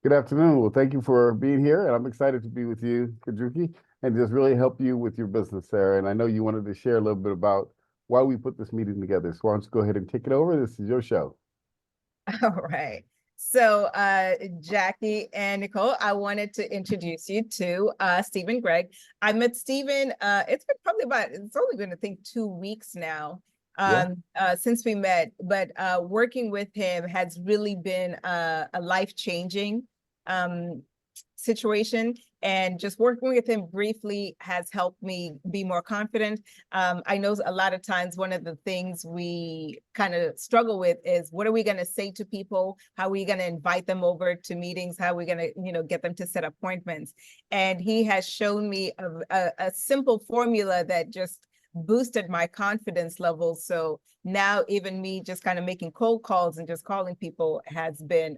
Good afternoon. Well, thank you for being here, and I'm excited to be with you, Kajuki, and just really help you with your business there. And I know you wanted to share a little bit about why we put this meeting together. So why don't you go ahead and take it over? This is your show. All right. So, Jackie and Nicole, I wanted to introduce you to Stephen Gregg. I met Stephen, it's been it's only been, I think, 2 weeks now Yeah. since we met, but working with him has really been a life-changing um, situation. And just working with him briefly has helped me be more confident. I know a lot of times one of the things we kind of struggle with is what are we going to say to people? How are we going to invite them over to meetings? How are we going to, get them to set appointments? And he has shown me a simple formula that just boosted my confidence levels. So now even me just kind of making cold calls and just calling people has been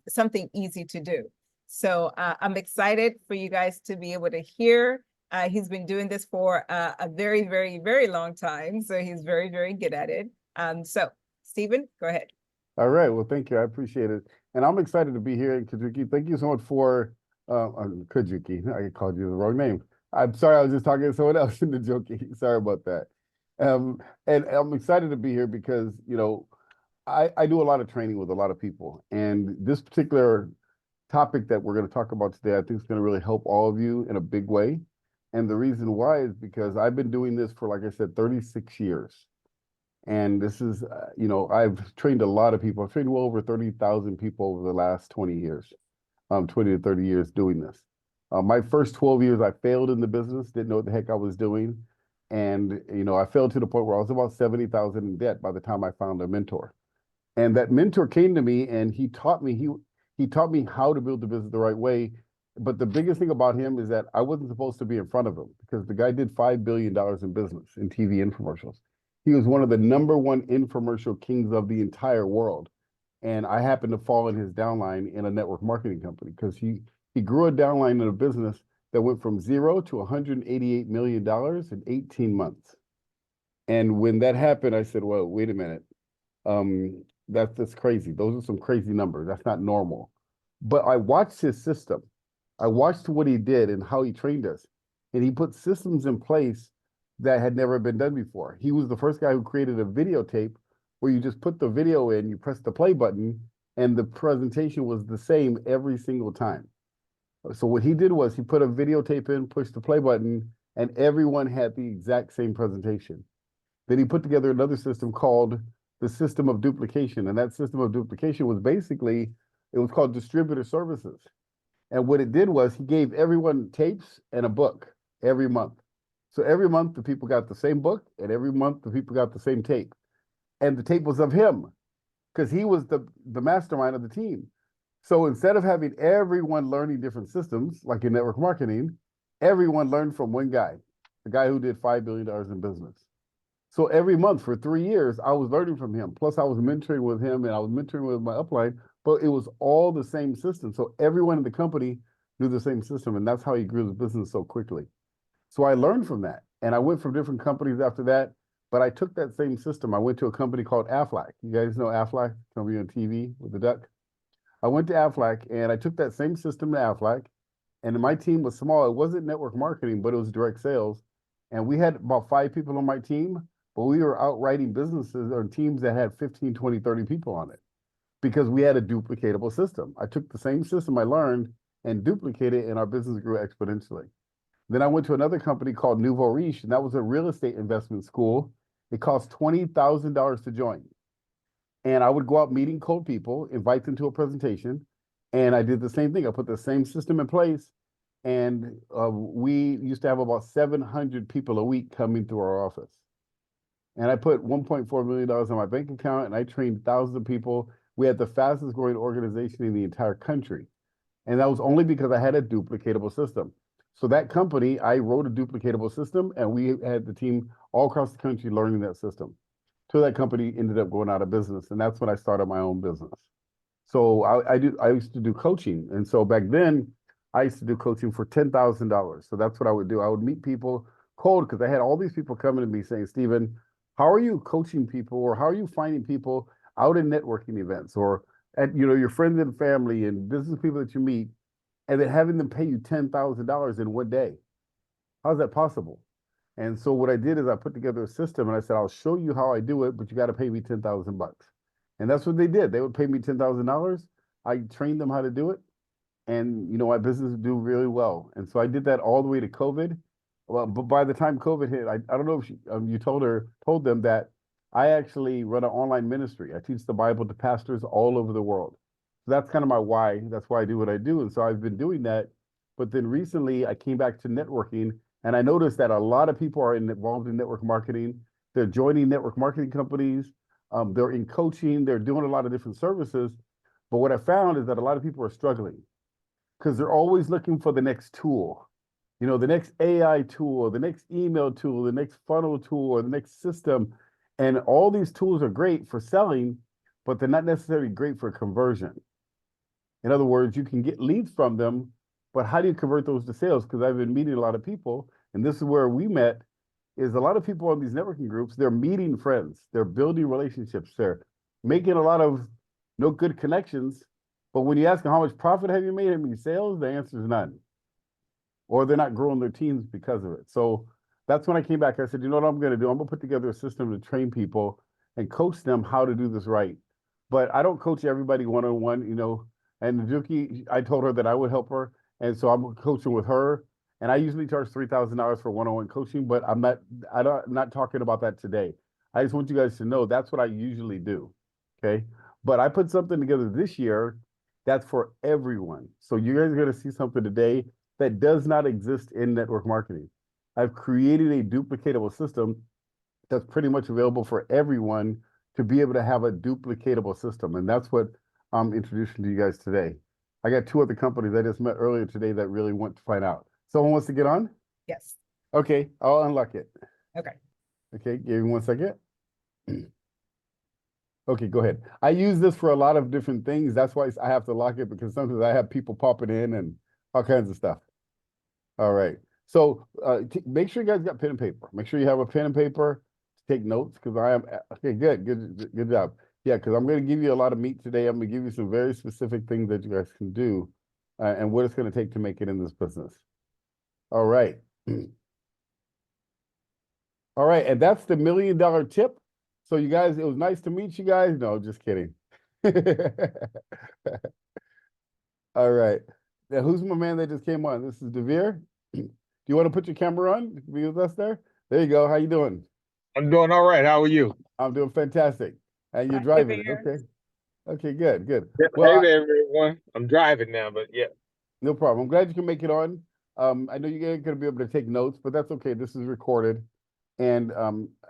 something easy to do. So I'm excited for you guys to be able to hear. He's been doing this for a very, very, very long time. So he's very, very good at it. So Stephen, go ahead. All right. Well, thank you. I appreciate it. And I'm excited to be here, Kajuki. Thank you so much for Kajuki. I called you the wrong name. I'm sorry. I was just talking to someone else in the Njoki. Sorry about that. And I'm excited to be here because, I do a lot of training with a lot of people. And this particular topic that we're going to talk about today, I think is going to really help all of you in a big way. And the reason why is because I've been doing this for, like I said, 36 years. And this is, I've trained a lot of people. I've trained well over 30,000 people over the last 20 years, 20 to 30 years doing this. My first 12 years, I failed in the business, didn't know what the heck I was doing. And, I failed to the point where I was about 70,000 in debt by the time I found a mentor. And that mentor came to me and he taught me how to build the business the right way. But the biggest thing about him is that I wasn't supposed to be in front of him because the guy did $5 billion in business in TV infomercials. He was one of the number one infomercial kings of the entire world. And I happened to fall in his downline in a network marketing company because he grew a downline in a business that went from zero to $188 million in 18 months. And when that happened, I said, well, wait a minute. That's crazy. Those are some crazy numbers. That's not normal. But I watched his system. I watched what he did and how he trained us. And he put systems in place that had never been done before. He was the first guy who created a videotape where you just put the video in, you press the play button, and the presentation was the same every single time. So what he did was he put a videotape in, pushed the play button, and everyone had the exact same presentation. Then he put together another system called the system of duplication. And that system of duplication was basically, it was called distributor services. And what it did was he gave everyone tapes and a book every month. So every month the people got the same book, and every month the people got the same tape. And the tape was of him because he was the mastermind of the team. So instead of having everyone learning different systems, like in network marketing, everyone learned from one guy, the guy who did $5 billion in business. So every month for 3 years, I was learning from him. Plus, I was mentoring with him and I was mentoring with my upline, but it was all the same system. So everyone in the company knew the same system, and that's how he grew the business so quickly. So I learned from that, and I went from different companies after that. But I took that same system. I went to a company called Aflac. You guys know Aflac, company on TV with the duck. I went to Aflac, and I took that same system to Aflac. And my team was small. It wasn't network marketing, but it was direct sales. And we had about 5 people on my team, but we were outwriting businesses or teams that had 15, 20, 30 people on it because we had a duplicatable system. I took the same system I learned and duplicated it, and our business grew exponentially. Then I went to another company called Nouveau Riche, and that was a real estate investment school. It cost $20,000 to join. And I would go out meeting cold people, invite them to a presentation, and I did the same thing. I put the same system in place, and we used to have about 700 people a week coming through our office. And I put $1.4 million on my bank account, and I trained thousands of people. We had the fastest growing organization in the entire country. And that was only because I had a duplicatable system. So that company, I wrote a duplicatable system, and we had the team all across the country learning that system. So that company ended up going out of business, and that's when I started my own business. So I used to do coaching, and so back then I used to do coaching for $10,000. So that's what I would do. I would meet people cold because I had all these people coming to me saying, Stephen, how are you coaching people, or how are you finding people out in networking events, or at, your friends and family and business people that you meet, and then having them pay you $10,000 in one day. How's that possible? And so what I did is I put together a system and I said, I'll show you how I do it, but you got to pay me 10,000 bucks. And that's what they did. They would pay me $10,000. I trained them how to do it. And, my business would do really well. And so I did that all the way to COVID. Well, but by the time COVID hit, I don't know if you told them that I actually run an online ministry. I teach the Bible to pastors all over the world. So that's kind of my why. That's why I do what I do. And so I've been doing that. But then recently I came back to networking and I noticed that a lot of people are involved in network marketing. They're joining network marketing companies. They're in coaching. They're doing a lot of different services. But what I found is that a lot of people are struggling because they're always looking for the next tool, the next AI tool, the next email tool, the next funnel tool, or the next system. And all these tools are great for selling, but they're not necessarily great for conversion. In other words, you can get leads from them, but how do you convert those to sales? Because I've been meeting a lot of people, and this is where we met, is a lot of people on these networking groups, they're meeting friends, they're building relationships, they're making a lot of no good connections, but when you ask them how much profit have you made, how many sales, the answer is none. Or they're not growing their teams because of it. So that's when I came back. I said, you know what I'm going to do? I'm going to put together a system to train people and coach them how to do this right. But I don't coach everybody one-on-one, and Njoki, I told her that I would help her. And so I'm coaching with her. And I usually charge $3,000 for one-on-one coaching, but I'm not talking about that today. I just want you guys to know that's what I usually do. Okay. But I put something together this year that's for everyone. So you guys are going to see something today that does not exist in network marketing. I've created a duplicatable system that's pretty much available for everyone to be able to have a duplicatable system. And that's what I'm introducing to you guys today. I got 2 other companies I just met earlier today that really want to find out. Someone wants to get on? Yes. Okay, I'll unlock it. Okay. Okay, give me 1 second. Okay, go ahead. I use this for a lot of different things. That's why I have to lock it, because sometimes I have people popping in and all kinds of stuff. All right. So make sure you guys got pen and paper. Make sure you have a pen and paper to take notes, because I am okay. Good job. Yeah, because I'm going to give you a lot of meat today. I'm going to give you some very specific things that you guys can do, and what it's going to take to make it in this business. All right. All right, and that's the $1 million tip. So you guys, it was nice to meet you guys. No, just kidding. All right. Now, who's my man that just came on? This is Devere. Do you want to put your camera on? Be with us there. There you go. How you doing? I'm doing all right. How are you? I'm doing fantastic. And you're Hi, driving it. Devere. Okay. Okay, good. Hey Well, there, everyone. I'm driving now, but yeah. no problem. I'm glad you can make it on. I know you're going to be able to take notes, but that's okay. This is recorded. And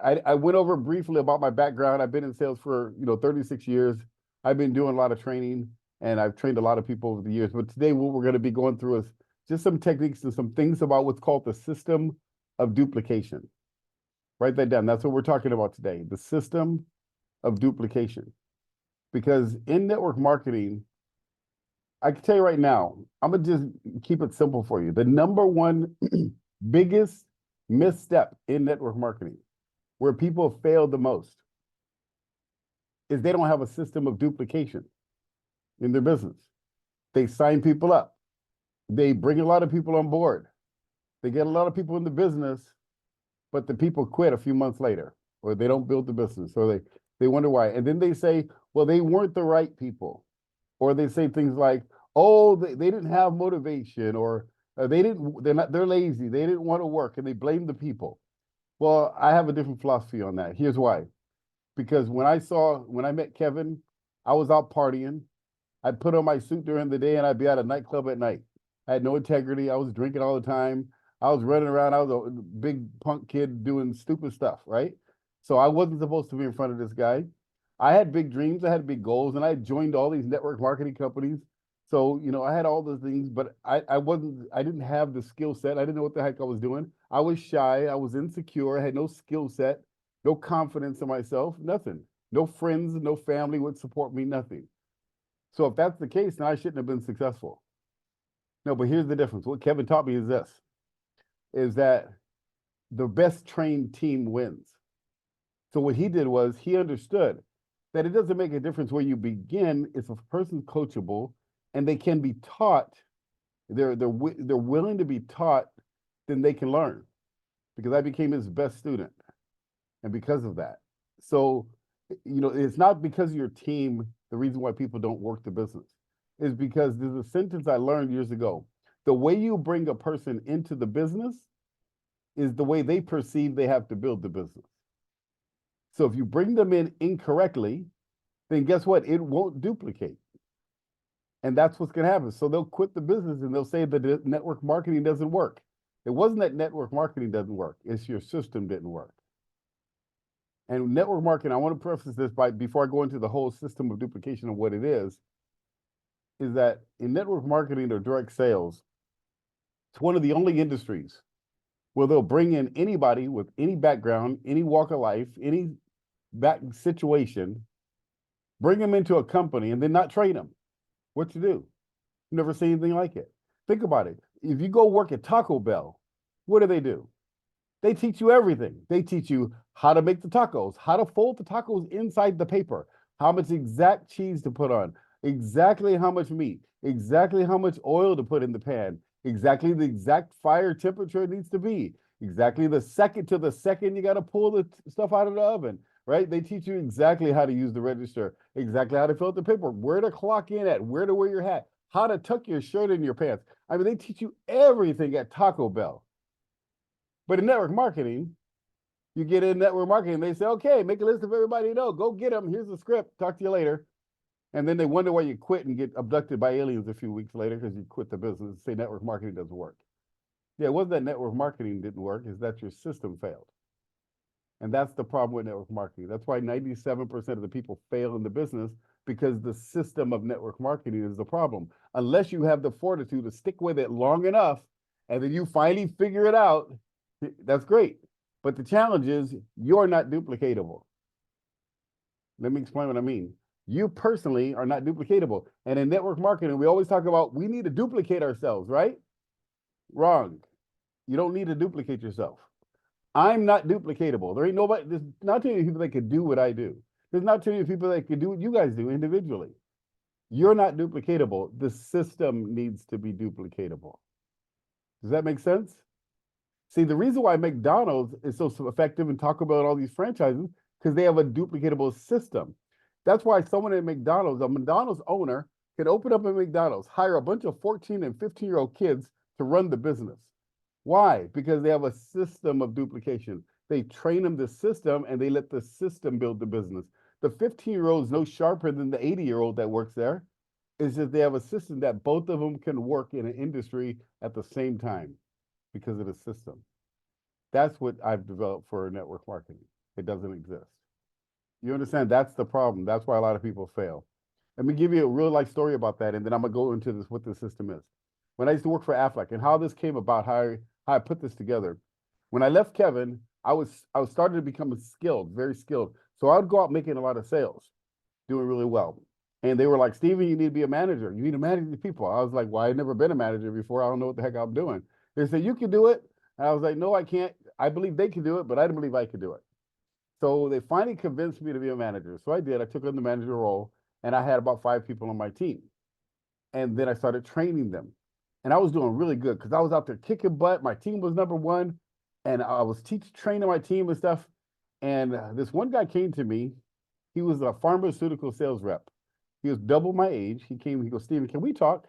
I went over briefly about my background. I've been in sales for 36 years. I've been doing a lot of training, and I've trained a lot of people over the years. But today, what we're going to be going through is just some techniques and some things about what's called the system of duplication. Write that down. That's what we're talking about today, the system of duplication. Because in network marketing, I can tell you right now, I'm going to just keep it simple for you. The number one biggest misstep in network marketing, where people fail the most, is they don't have a system of duplication in their business. They sign people up. They bring a lot of people on board. They get a lot of people in the business, but the people quit a few months later, or they don't build the business, or they wonder why. And then they say, well, they weren't the right people. Or they say things like, oh, they didn't have motivation, or they're lazy, they didn't want to work, and they blame the people. Well, I have a different philosophy on that. Here's why. Because when I met Kevin, I was out partying. I'd put on my suit during the day and I'd be at a nightclub at night. I had no integrity. I was drinking all the time. I was running around. I was a big punk kid doing stupid stuff, right? So I wasn't supposed to be in front of this guy. I had big dreams. I had big goals, and I joined all these network marketing companies. So, I had all those things, but I didn't have the skill set. I didn't know what the heck I was doing. I was shy. I was insecure. I had no skill set, no confidence in myself, nothing. No friends, no family would support me, nothing. So if that's the case, then I shouldn't have been successful. No, but here's the difference. What Kevin taught me is this, is that the best trained team wins. So what he did was he understood that it doesn't make a difference where you begin. If a person's coachable and they can be taught, they're willing to be taught, then they can learn. Because I became his best student, and because of that. So, it's not because of your team the reason why people don't work the business. Is because there's a sentence I learned years ago. The way you bring a person into the business is the way they perceive they have to build the business. So if you bring them in incorrectly, then guess what? It won't duplicate. And that's what's going to happen. So they'll quit the business and they'll say that network marketing doesn't work. It wasn't that network marketing doesn't work. It's your system didn't work. And network marketing, I want to preface this before I go into the whole system of duplication of what it is that in network marketing or direct sales, it's one of the only industries where they'll bring in anybody with any background, any walk of life, any situation, bring them into a company and then not train them. What you do? Never seen anything like it. Think about it. If you go work at Taco Bell, what do? They teach you everything. They teach you how to make the tacos, how to fold the tacos inside the paper, how much exact cheese to put on, exactly how much meat, exactly how much oil to put in the pan, exactly the exact fire temperature it needs to be, exactly the second to the second you got to pull the stuff out of the oven, right? They teach you exactly how to use the register, exactly how to fill out the paper, where to clock in at, where to wear your hat, how to tuck your shirt in your pants. I mean, they teach you everything at Taco Bell. But in network marketing, you get in network marketing, they say, okay, make a list of everybody you know, go get them, here's the script, talk to you later. And then they wonder why you quit and get abducted by aliens a few weeks later because you quit the business, say network marketing doesn't work. Yeah, it wasn't that network marketing didn't work, it's that your system failed. And that's the problem with network marketing. That's why 97% of the people fail in the business, because the system of network marketing is the problem. Unless you have the fortitude to stick with it long enough and then you finally figure it out, that's great. But the challenge is you're not duplicatable. Let me explain what I mean. You personally are not duplicatable. And in network marketing, we always talk about we need to duplicate ourselves, right? Wrong. You don't need to duplicate yourself. I'm not duplicatable. There ain't nobody, there's not too many people that could do what I do. There's not too many people that could do what you guys do individually. You're not duplicatable. The system needs to be duplicatable. Does that make sense? See, the reason why McDonald's is so effective and Taco Bell and all these franchises, because they have a duplicatable system. That's why someone at McDonald's, a McDonald's owner, can open up a McDonald's, hire a bunch of 14 and 15-year-old kids to run the business. Why? Because they have a system of duplication. They train them the system and they let the system build the business. The 15-year-old is no sharper than the 80-year-old that works there. It's just they have a system that both of them can work in an industry at the same time because of the system. That's what I've developed for network marketing. It doesn't exist. You understand? That's the problem. That's why a lot of people fail. Let me give you a real life story about that, and then I'm gonna go into this, what the system is. When I used to work for Aflac and how this came about, how I put this together. When I left Kevin, I was starting to become skilled, very skilled. So I would go out making a lot of sales, doing really well. And they were like, Steven, you need to be a manager. You need to manage these people. I was like, well, I've never been a manager before. I don't know what the heck I'm doing. They said, you can do it. And I was like, no, I can't. I believe they can do it, but I didn't believe I could do it. So they finally convinced me to be a manager. So I did. I took on the manager role, and I had about 5 people on my team. And then I started training them. And I was doing really good because I was out there kicking butt. My team was #1, and I was training my team and stuff. And this one guy came to me. He was a pharmaceutical sales rep. He was double my age. He came, he goes, Steven, can we talk?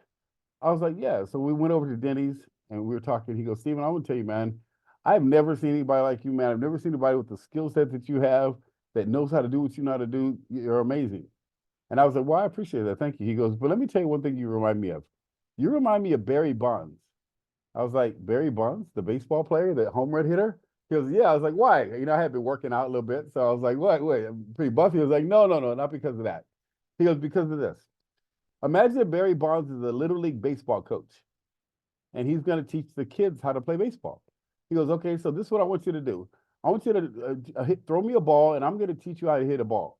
I was like, yeah. So we went over to Denny's and we were talking. He goes, Steven, I want to tell you, man, I've never seen anybody like you, man. I've never seen anybody with the skill set that you have that knows how to do what you know how to do. You're amazing. And I was like, well, I appreciate that. Thank you. He goes, but let me tell you one thing you remind me of. You remind me of Barry Bonds. I was like, Barry Bonds, the baseball player, the home run hitter? He goes, yeah. I was like, why? You know, I had been working out a little bit. So I was like, what? Wait, I'm pretty buff. He was like, no, not because of that. He goes, because of this. Imagine if Barry Bonds is a Little League baseball coach, and he's going to teach the kids how to play baseball. He goes, okay, so this is what I want you to do. I want you to throw me a ball, and I'm going to teach you how to hit a ball.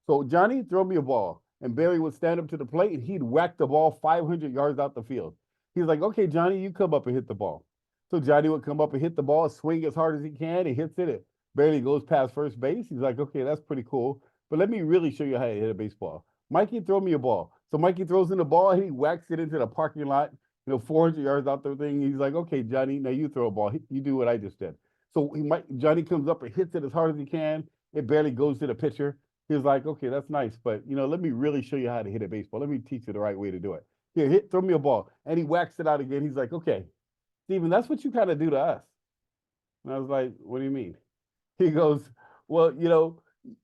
So Johnny, throw me a ball. And Barry would stand up to the plate, and he'd whack the ball 500 yards out the field. He's like, okay, Johnny, you come up and hit the ball. So Johnny would come up and hit the ball, swing as hard as he can. He hits it. It barely goes past first base. He's like, okay, that's pretty cool. but let me really show you how to hit a baseball. Mikey, throw me a ball. So Mikey throws in the ball, he whacks it into the parking lot, 400 yards out the thing. He's like, okay, Johnny, now you throw a ball. You do what I just did. So Johnny comes up and hits it as hard as he can. It barely goes to the pitcher. He's like, okay, that's nice, but let me really show you how to hit a baseball. Let me teach you the right way to do it. Here, throw me a ball. And he whacks it out again. He's like, okay, Steven, that's what you kind of do to us. And I was like, what do you mean? He goes, well,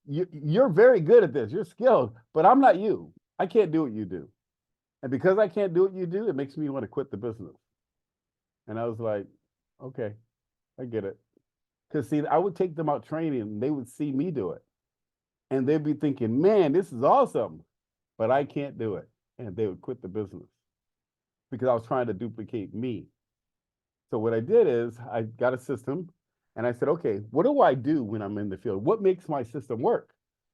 you're very good at this. You're skilled, but I'm not you. I can't do what you do. And because I can't do what you do, it makes me want to quit the business. And I was like, okay, I get it. Because see, I would take them out training and they would see me do it. And they'd be thinking, man, this is awesome, but I can't do it. And they would quit the business because I was trying to duplicate me. So what I did is I got a system and I said, okay, what do I do when I'm in the field? What makes my system work?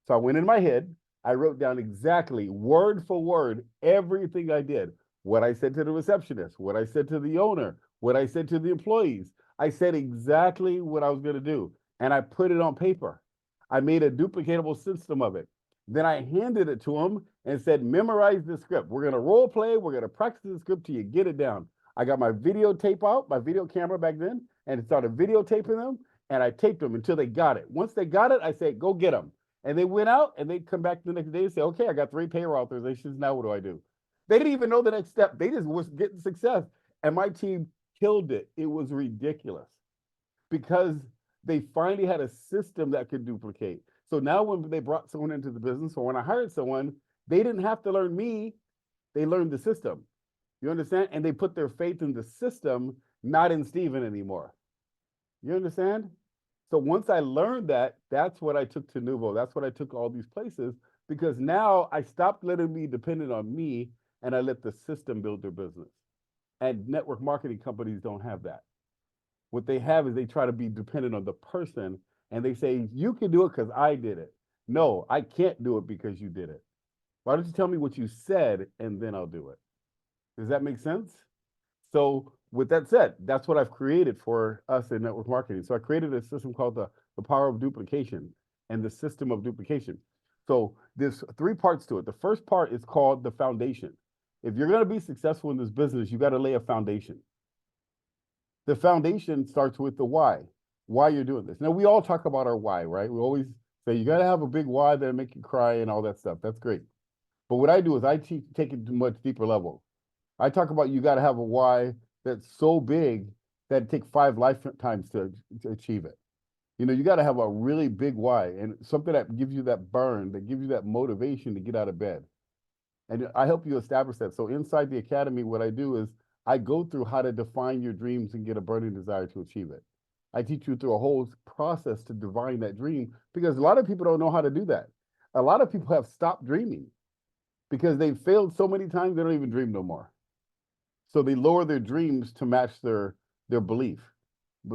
So I went in my head, I wrote down exactly word for word everything I did, what I said to the receptionist, what I said to the owner, what I said to the employees. I said exactly what I was going to do, and I put it on paper. I made a duplicatable system of it. Then I handed it to them and said, memorize the script. We're going to role play. We're going to practice the script till you get it down. I got my videotape out, my video camera back then, and started videotaping them, and I taped them until they got it. Once they got it, I said, go get them. And they went out, and they'd come back the next day and say, okay, I got 3 payroll authorizations. Now what do I do? They didn't even know the next step. They just was getting success. And my team killed it. It was ridiculous because they finally had a system that could duplicate. So now when they brought someone into the business, or when I hired someone, they didn't have to learn me. They learned the system. You understand? And they put their faith in the system, not in Steven anymore. You understand? So once I learned that, that's what I took to Nuvo. That's what I took all these places, because now I stopped letting me dependent on me and I let the system build their business. And network marketing companies don't have that. What they have is they try to be dependent on the person and they say, you can do it because I did it. No, I can't do it because you did it. Why don't you tell me what you said and then I'll do it? Does that make sense? So with that said, that's what I've created for us in network marketing. So I created a system called the power of duplication and the system of duplication. So there's 3 parts to it. The first part is called the foundation. If you're going to be successful in this business, you got to lay a foundation. The foundation starts with the why you're doing this. Now, we all talk about our why, right? We always say you got to have a big why that'll make you cry and all that stuff. That's great. But what I do is I take it to a much deeper level. I talk about you got to have a why that's so big that it takes 5 lifetimes to achieve it. You got to have a really big why and something that gives you that burn, that gives you that motivation to get out of bed. And I help you establish that. So inside the academy, what I do is I go through how to define your dreams and get a burning desire to achieve it. I teach you through a whole process to divine that dream, because a lot of people don't know how to do that. A lot of people have stopped dreaming because they've failed so many times they don't even dream no more. So they lower their dreams to match their belief.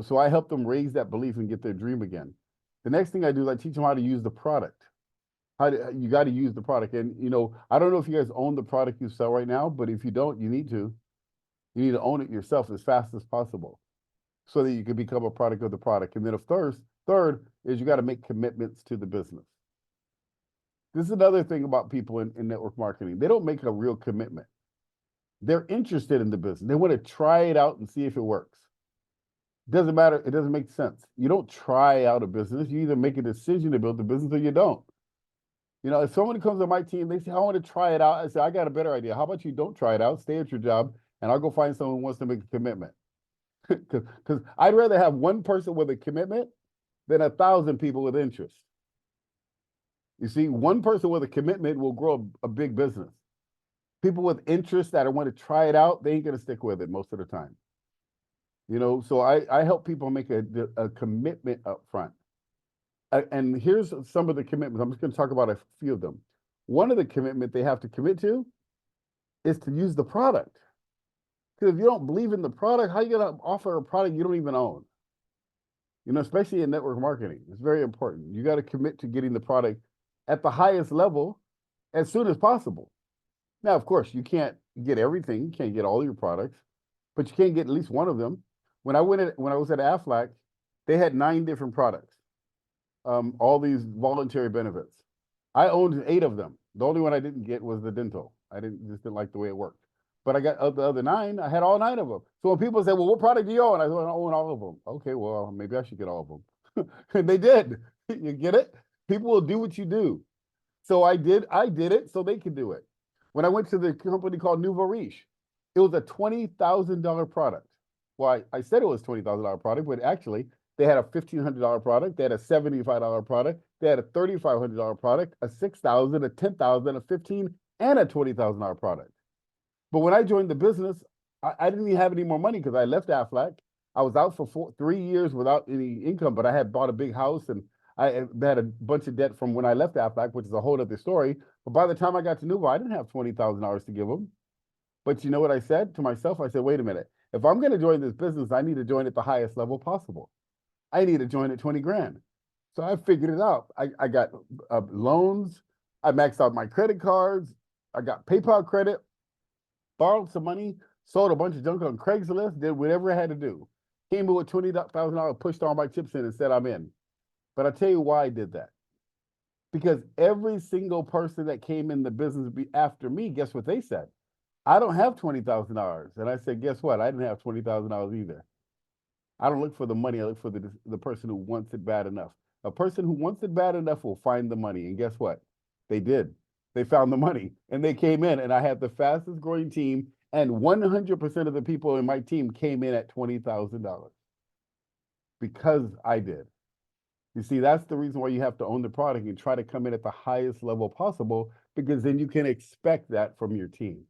So I help them raise that belief and get their dream again. The next thing I do is I teach them how to use the product. You got to use the product. And, I don't know if you guys own the product you sell right now, but if you don't, you need to. You need to own it yourself as fast as possible so that you can become a product of the product. And then third is you got to make commitments to the business. This is another thing about people in network marketing. They don't make a real commitment. They're interested in the business. They want to try it out and see if it works. Doesn't matter. It doesn't make sense. You don't try out a business. You either make a decision to build the business or you don't. If somebody comes on my team, they say, I want to try it out. I say, I got a better idea. How about you don't try it out, stay at your job, and I'll go find someone who wants to make a commitment. Because I'd rather have one person with a commitment than 1,000 people with interest. You see, one person with a commitment will grow a big business. People with interest that want to try it out, they ain't going to stick with it most of the time. So I help people make a commitment up front. And here's some of the commitments. I'm just going to talk about a few of them. One of the commitment they have to commit to is to use the product. Because if you don't believe in the product, how are you going to offer a product you don't even own? Especially in network marketing, it's very important. You got to commit to getting the product at the highest level as soon as possible. Now, of course, you can't get everything. You can't get all your products, but you can get at least one of them. When I was at Aflac, they had 9 different products. All these voluntary benefits. I owned 8 of them. The only one I didn't get was the dental. I just didn't like the way it worked. But I got of the other 9, I had all 9 of them. So when people say, well, what product do you own? I said, I own all of them. Okay, well, maybe I should get all of them. And they did. You get it? People will do what you do. So I did it so they could do it. When I went to the company called Nouveau Riche, it was a $20,000 product. Well, I said it was $20,000 product, but actually they had a $1,500 product, they had a $75 product, they had a $3,500 product, a $6,000, a $10,000, a $15,000, and a $20,000 product. But when I joined the business, I didn't even have any more money because I left Aflac. I was out for 3 years without any income, but I had bought a big house and I had a bunch of debt from when I left Aflac, which is a whole other story. But by the time I got to Nouveau, I didn't have $20,000 to give them. But you know what I said to myself? I said, wait a minute. If I'm going to join this business, I need to join at the highest level possible. I need to join at 20 grand. So I figured it out. I got loans. I maxed out my credit cards. I got PayPal credit, borrowed some money, sold a bunch of junk on Craigslist, did whatever I had to do. Came in with $20,000, pushed all my chips in and said, I'm in. But I'll tell you why I did that. Because every single person that came in the business after me, guess what they said? I don't have $20,000. And I said, guess what? I didn't have $20,000 either. I don't look for the money. I look for the person who wants it bad enough. A person who wants it bad enough will find the money. And guess what? They did. They found the money and they came in, and I had the fastest growing team, and 100% of the people in my team came in at $20,000 because I did. You see, that's the reason why you have to own the product and try to come in at the highest level possible, because then you can expect that from your team.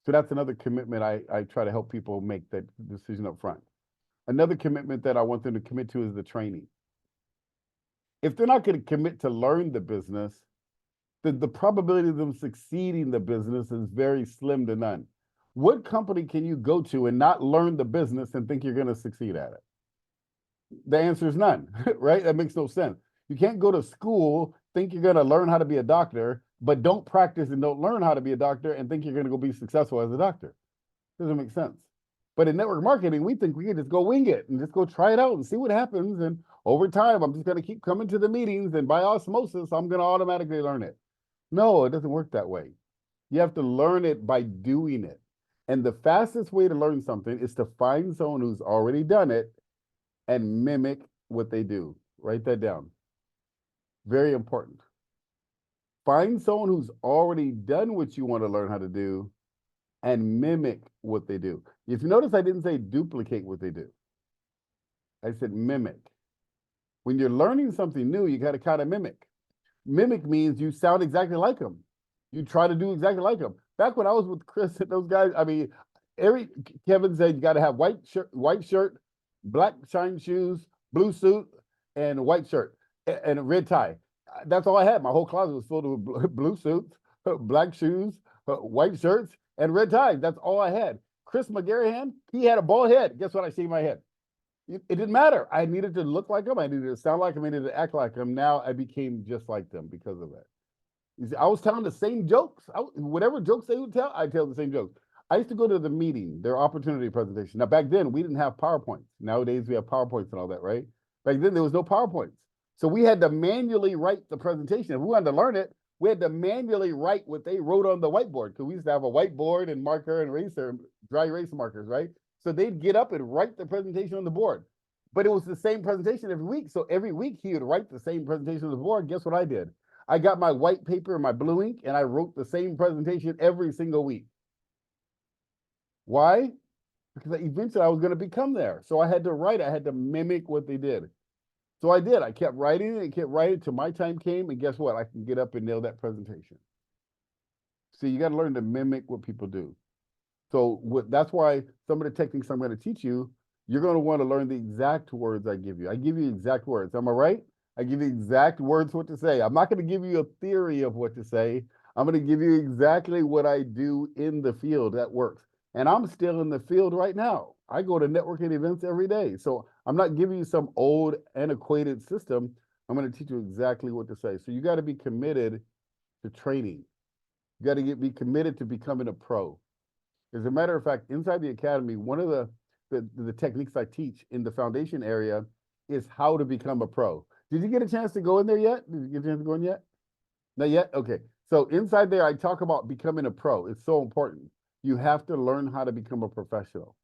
So that's another commitment I try to help people make that decision up front. Another commitment that I want them to commit to is the training. If they're not going to commit to learn the business, the probability of them succeeding the business is very slim to none. What company can you go to and not learn the business and think you're going to succeed at it? The answer is none, right? That makes no sense. You can't go to school, think you're going to learn how to be a doctor, but don't practice and don't learn how to be a doctor and think you're going to go be successful as a doctor. Doesn't make sense. But in network marketing, we think we can just go wing it and just go try it out and see what happens. And over time, I'm just going to keep coming to the meetings, and by osmosis, I'm going to automatically learn it. No, it doesn't work that way. You have to learn it by doing it. And the fastest way to learn something is to find someone who's already done it and mimic what they do. Write that down. Very important. Find someone who's already done what you want to learn how to do and mimic what they do. If you notice, I didn't say duplicate what they do. I said mimic. When you're learning something new, you got to kind of mimic. Mimic means you sound exactly like them. You try to do exactly like them. Back when I was with Chris and those guys, I mean, Kevin said you got to have white shirt, black shine shoes, blue suit, and white shirt, and a red tie. That's all I had. My whole closet was filled with blue suits, black shoes, white shirts, and red ties. That's all I had. Chris McGarrihan, he had a bald head. Guess what? I shaved my head. It didn't matter. I needed to look like him. I needed to sound like him. I needed to act like him. Now I became just like them because of that. You see, I was telling the same jokes. Whatever jokes they would tell, I tell the same jokes. I used to go to the meeting, their opportunity presentation. Now, back then, we didn't have PowerPoints. Nowadays, we have PowerPoints and all that, right? Back then, there was no PowerPoints. So we had to manually write the presentation. If we wanted to learn it, we had to manually write what they wrote on the whiteboard, because we used to have a whiteboard and marker and eraser, dry erase markers, right? So they'd get up and write the presentation on the board. But it was the same presentation every week. So every week he would write the same presentation on the board. Guess what I did? I got my white paper and my blue ink, and I wrote the same presentation every single week. Why? Because eventually I was going to become there. So I had to write. I had to mimic what they did. So I did. I kept writing it and kept writing till my time came. And guess what? I can get up and nail that presentation. See, you got to learn to mimic what people do. So that's why some of the techniques I'm going to teach you, you're going to want to learn the exact words I give you. I give you exact words. Am I right? I give you exact words what to say. I'm not going to give you a theory of what to say. I'm going to give you exactly what I do in the field that works. And I'm still in the field right now. I go to networking events every day. So I'm not giving you some old, antiquated system. I'm going to teach you exactly what to say. So you got to be committed to training. You got to be committed to becoming a pro. As a matter of fact, inside the academy, one of the techniques I teach in the foundation area is how to become a pro. Did you get a chance to go in there yet? Did you get a chance to go in yet? Not yet? Okay. So inside there, I talk about becoming a pro. It's so important. You have to learn how to become a professional.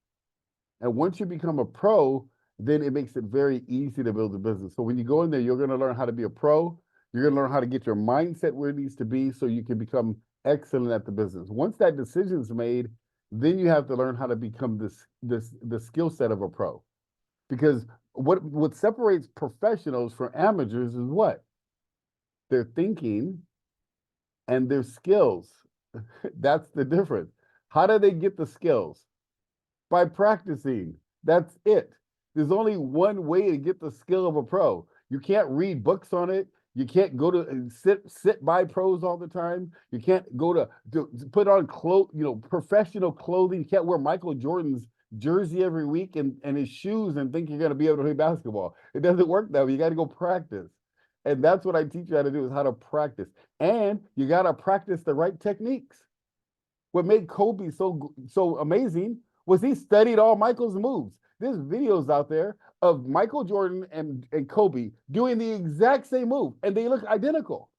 And once you become a pro, then it makes it very easy to build a business. So when you go in there, you're going to learn how to be a pro. You're going to learn how to get your mindset where it needs to be so you can become excellent at the business. Once that decision is made, then you have to learn how to become the skill set of a pro. Because what separates professionals from amateurs is what? Their thinking and their skills. That's the difference. How do they get the skills? By practicing. That's it. There's only one way to get the skill of a pro. You can't read books on it. You can't go to sit by pros all the time. You can't go to put on professional clothing. You can't wear Michael Jordan's jersey every week and his shoes and think you're going to be able to play basketball. It doesn't work that way. You got to go practice. And that's what I teach you how to do, is how to practice. And you got to practice the right techniques. What made Kobe so amazing was he studied all Michael's moves. There's videos out there of Michael Jordan and Kobe doing the exact same move, and they look identical.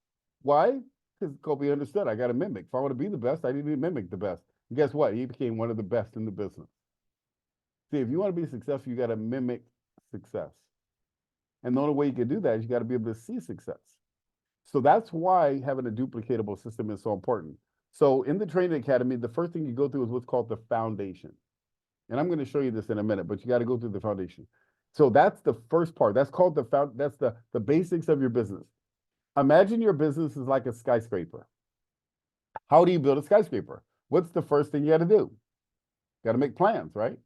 Why? Because Kobe understood, I got to mimic. If I want to be the best, I need to mimic the best. And guess what? He became one of the best in the business. See, if you want to be successful, you got to mimic success. And the only way you can do that is you got to be able to see success. So that's why having a duplicatable system is so important. So in the training academy, the first thing you go through is what's called the foundation. And I'm going to show you this in a minute, but you got to go through the foundation. So that's the first part. That's called that's the basics of your business. Imagine your business is like a skyscraper. How do you build a skyscraper? What's the first thing you got to do? Got to make plans, right?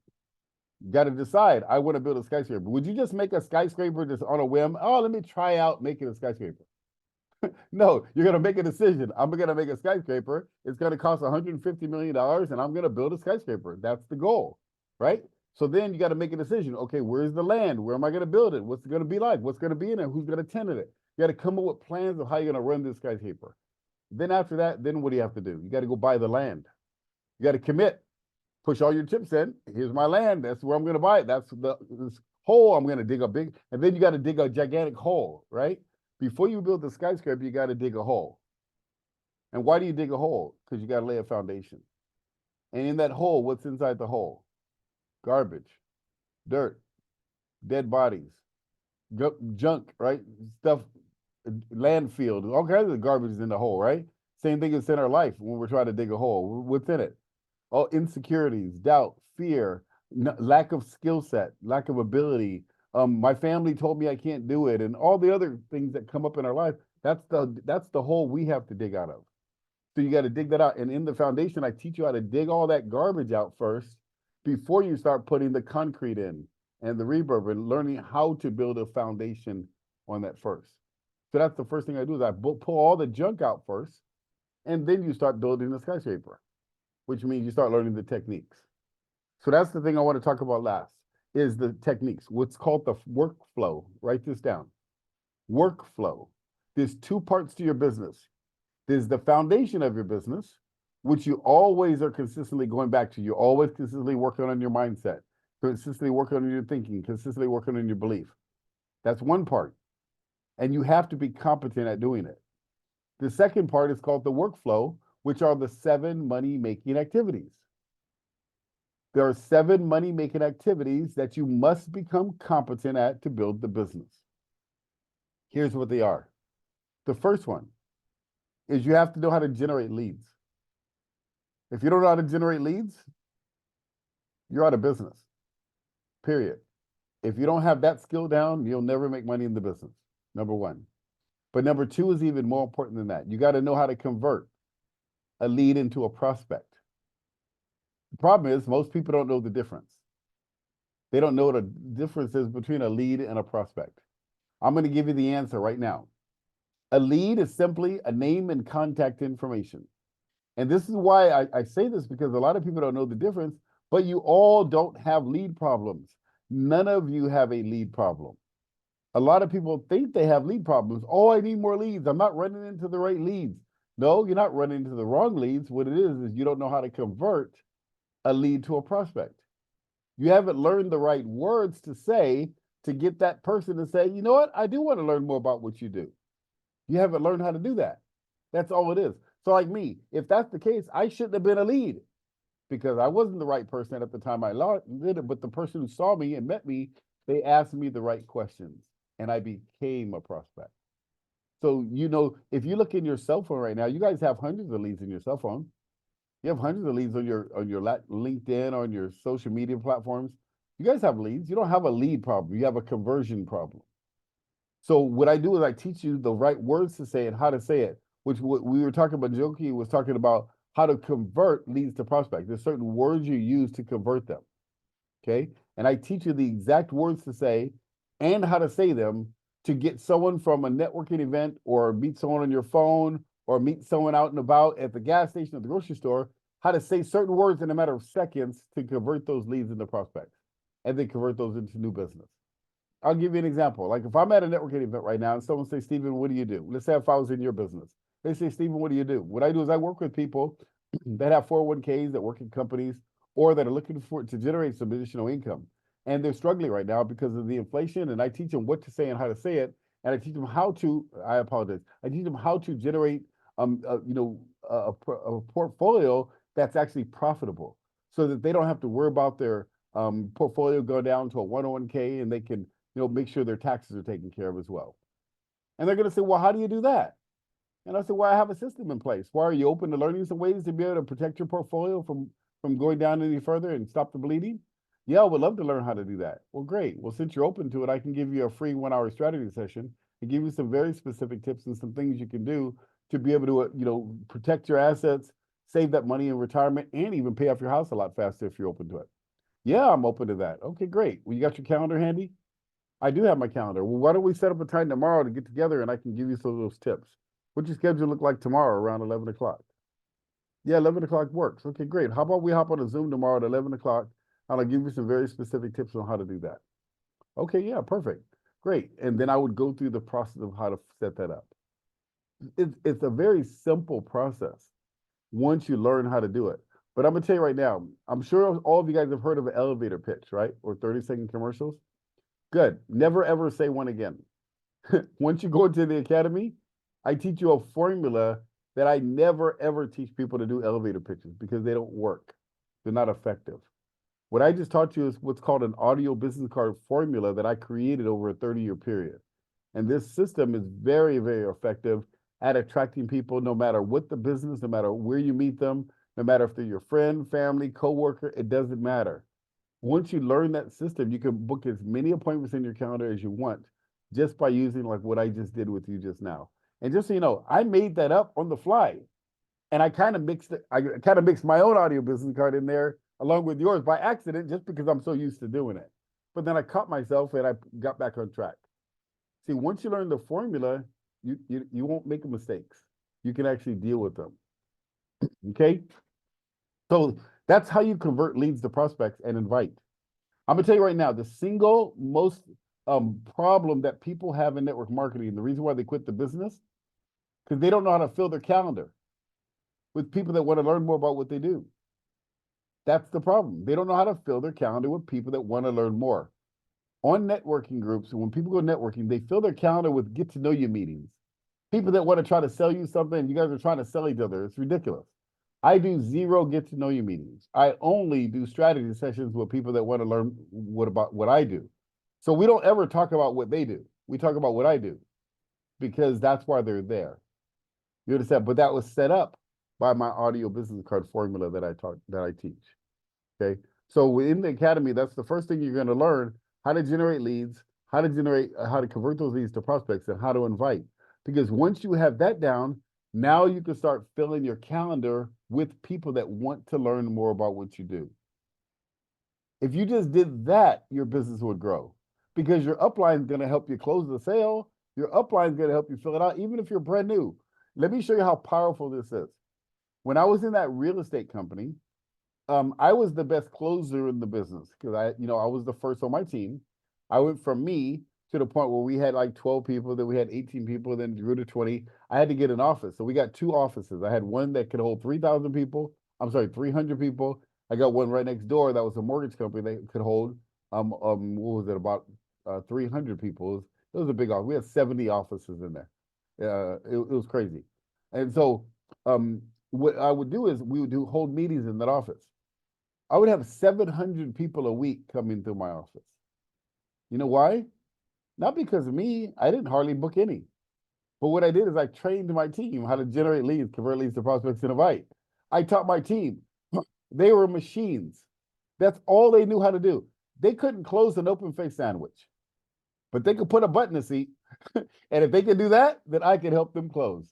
You got to decide, I want to build a skyscraper. Would you just make a skyscraper just on a whim? Oh, let me try out making a skyscraper. No, you're going to make a decision. I'm going to make a skyscraper. It's going to cost $150 million, and I'm going to build a skyscraper. That's the goal, right? So then you got to make a decision. Okay, where's the land? Where am I going to build it? What's it going to be like? What's going to be in it? Who's going to tenant it? You got to come up with plans of how you're going to run this skyscraper. Then after that, then what do you have to do? You got to go buy the land. You got to commit. Push all your chips in. Here's my land. That's where I'm going to buy it. That's this hole I'm going to dig a big, and then you got to dig a gigantic hole, right? Before you build the skyscraper, you got to dig a hole. And why do you dig a hole? Because you got to lay a foundation. And in that hole, what's inside the hole? Garbage, dirt, dead bodies, junk, right? Stuff, landfill, all kinds of garbage is in the hole, right? Same thing is in our life when we're trying to dig a hole. What's in it? All insecurities, doubt, fear, lack of skill set, lack of ability. My family told me I can't do it, and all the other things that come up in our life. That's the hole we have to dig out of. So you got to dig that out. And in the foundation, I teach you how to dig all that garbage out first before you start putting the concrete in and the reverb and learning how to build a foundation on that first. So that's the first thing I do is I pull all the junk out first, and then you start building the skyscraper, which means you start learning the techniques. So that's the thing I want to talk about last, is the techniques, what's called the workflow. Write this down. Workflow. There's two parts to your business. There's the foundation of your business, which you always are consistently going back to. You're always consistently working on your mindset, consistently working on your thinking, consistently working on your belief. That's one part. And you have to be competent at doing it. The second part is called the workflow, which are the 7 money-making activities. There are 7 money-making activities that you must become competent at to build the business. Here's what they are. The first one is you have to know how to generate leads. If you don't know how to generate leads, you're out of business, period. If you don't have that skill down, you'll never make money in the business, number one. But number two is even more important than that. You got to know how to convert a lead into a prospect. The problem is most people don't know the difference. They don't know what the difference is between a lead and a prospect. I'm going to give you the answer right now. A lead is simply a name and contact information. And this is why I say this, because a lot of people don't know the difference, but you all don't have lead problems. None of you have a lead problem. A lot of people think they have lead problems. Oh, I need more leads. I'm not running into the right leads. No, you're not running into the wrong leads. What it is you don't know how to convert a lead to a prospect. You haven't learned the right words to say to get that person to say, you know what, I do want to learn more about what you do. You haven't learned how to do that. That's all it is. So like me, if that's the case, I shouldn't have been a lead because I wasn't the right person at the time I did it. But the person who saw me and met me, they asked me the right questions and I became a prospect. So, if you look in your cell phone right now, you guys have hundreds of leads in your cell phone. You have hundreds of leads on your LinkedIn, on your social media platforms. You guys have leads. You don't have a lead problem. You have a conversion problem. So what I do is I teach you the right words to say and how to say it, which what we were talking about, Njoki was talking about how to convert leads to prospects. There's certain words you use to convert them. Okay. And I teach you the exact words to say and how to say them to get someone from a networking event or meet someone on your phone or meet someone out and about at the gas station, at the grocery store, how to say certain words in a matter of seconds to convert those leads into prospects and then convert those into new business. I'll give you an example. Like if I'm at a networking event right now and someone says, Stephen, what do you do? Let's say if I was in your business. They say, Stephen, what do you do? What I do is I work with people that have 401ks, that work in companies, or that are looking to generate some additional income. And they're struggling right now because of the inflation. And I teach them what to say and how to say it. And I teach them how to, I apologize. I teach them how to generate, a portfolio that's actually profitable so that they don't have to worry about their portfolio go down to a 101k and they can, make sure their taxes are taken care of as well. And they're going to say, well, how do you do that? And I said, well, I have a system in place. Why are you open to learning some ways to be able to protect your portfolio from going down any further and stop the bleeding? Yeah, I would love to learn how to do that. Well, great. Well, since you're open to it, I can give you a free 1-hour strategy session and give you some very specific tips and some things you can do to be able to, protect your assets, save that money in retirement, and even pay off your house a lot faster if you're open to it. Yeah, I'm open to that. Okay, great. Well, you got your calendar handy? I do have my calendar. Well, why don't we set up a time tomorrow to get together and I can give you some of those tips. What's your schedule look like tomorrow around 11 o'clock? Yeah, 11 o'clock works. Okay, great. How about we hop on a Zoom tomorrow at 11 o'clock and I'll give you some very specific tips on how to do that. Okay, yeah, perfect. Great. And then I would go through the process of how to set that up. It's a very simple process once you learn how to do it. But I'm going to tell you right now, I'm sure all of you guys have heard of an elevator pitch, right? Or 30-second commercials. Good. Never ever say one again. Once you go into the academy, I teach you a formula that I never ever teach people to do elevator pitches because they don't work. They're not effective. What I just taught you is what's called an audio business card formula that I created over a 30-year period. And this system is very, very effective at attracting people no matter what the business, no matter where you meet them, no matter if they're your friend, family, coworker, it doesn't matter. Once you learn that system, you can book as many appointments in your calendar as you want just by using like what I just did with you just now. And just so you know, I made that up on the fly. And I kind of mixed my own audio business card in there along with yours by accident, just because I'm so used to doing it. But then I caught myself and I got back on track. See, once you learn the formula, you won't make mistakes. You can actually deal with them. Okay? So that's how you convert leads to prospects and invite. I'm gonna tell you right now, the single most problem that people have in network marketing, the reason why they quit the business, because they don't know how to fill their calendar with people that want to learn more about what they do. That's the problem. They don't know how to fill their calendar with people that want to learn more. On networking groups, when people go networking, they fill their calendar with get to know you meetings. People that want to try to sell you something, and you guys are trying to sell each other. It's ridiculous. I do 0 get to know you meetings. I only do strategy sessions with people that want to learn about what I do. So we don't ever talk about what they do. We talk about what I do because that's why they're there. You understand? But that was set up by my audio business card formula that I teach. Okay. So within the academy, that's the first thing you're going to learn: how to generate leads, how to convert those leads to prospects, and how to invite. Because once you have that down, now you can start filling your calendar with people that want to learn more about what you do. If you just did that, your business would grow because your upline is going to help you close the sale. Your upline is going to help you fill it out, even if you're brand new. Let me show you how powerful this is. When I was in that real estate company, I was the best closer in the business because I was the first on my team. I went from me to the point where we had like 12 people, then we had 18 people, then it grew to 20. I had to get an office. So we got 2 offices. I had one that could hold 3,000 people. I'm sorry, 300 people. I got one right next door that was a mortgage company that could hold, what was it, about 300 people. It was a big office. We had 70 offices in there. It was crazy. And so what I would do is we would hold meetings in that office. I would have 700 people a week coming through my office. You know why? Not because of me. I didn't hardly book any. But what I did is I trained my team how to generate leads, convert leads to prospects, and invite. I taught my team. They were machines. That's all they knew how to do. They couldn't close an open face sandwich, but they could put a button in the seat. And if they could do that, then I could help them close.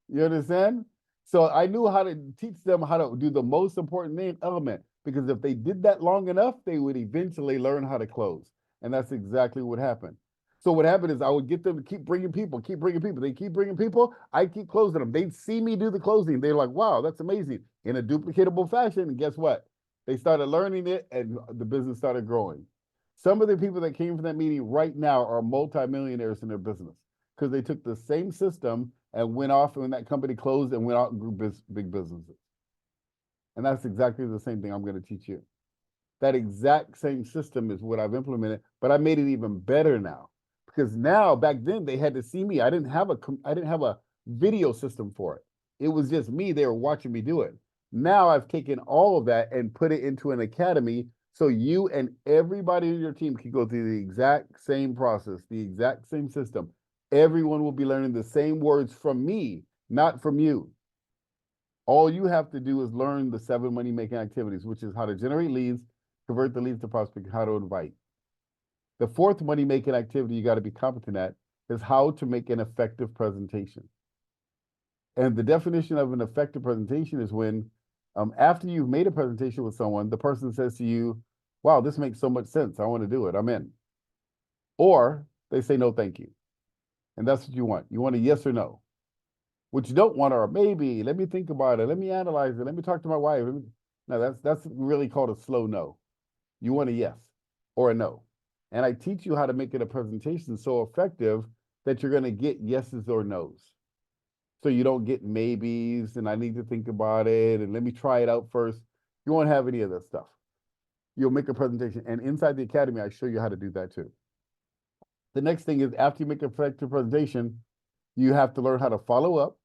You understand? So I knew how to teach them how to do the most important element, because if they did that long enough, they would eventually learn how to close. And that's exactly what happened. So what happened is I would get them to keep bringing people, keep bringing people. They keep bringing people. I keep closing them. They'd see me do the closing. They're like, wow, that's amazing, in a duplicatable fashion. And guess what? They started learning it and the business started growing. Some of the people that came from that meeting right now are multimillionaires in their business because they took the same system and went off when that company closed and went out and grew big businesses. And that's exactly the same thing I'm going to teach you. That exact same system is what I've implemented, but I made it even better now. Because now, back then, they had to see me. I didn't have a video system for it. It was just me. They were watching me do it. Now I've taken all of that and put it into an academy so you and everybody in your team can go through the exact same process, the exact same system. Everyone will be learning the same words from me, not from you. All you have to do is learn the 7 money-making activities, which is how to generate leads, convert the leads to prospects, how to invite. The 4th money-making activity you got to be competent at is how to make an effective presentation. And the definition of an effective presentation is when, after you've made a presentation with someone, the person says to you, wow, this makes so much sense. I want to do it. I'm in. Or they say, no, thank you. And that's what you want. You want a yes or no. What you don't want are maybe, let me think about it. Let me analyze it. Let me talk to my wife. No, that's really called a slow no. You want a yes or a no. And I teach you how to make it a presentation so effective that you're going to get yeses or nos. So you don't get maybes and I need to think about it and let me try it out first. You won't have any of that stuff. You'll make a presentation. And inside the academy, I show you how to do that too. The next thing is after you make an effective presentation, you have to learn how to follow up,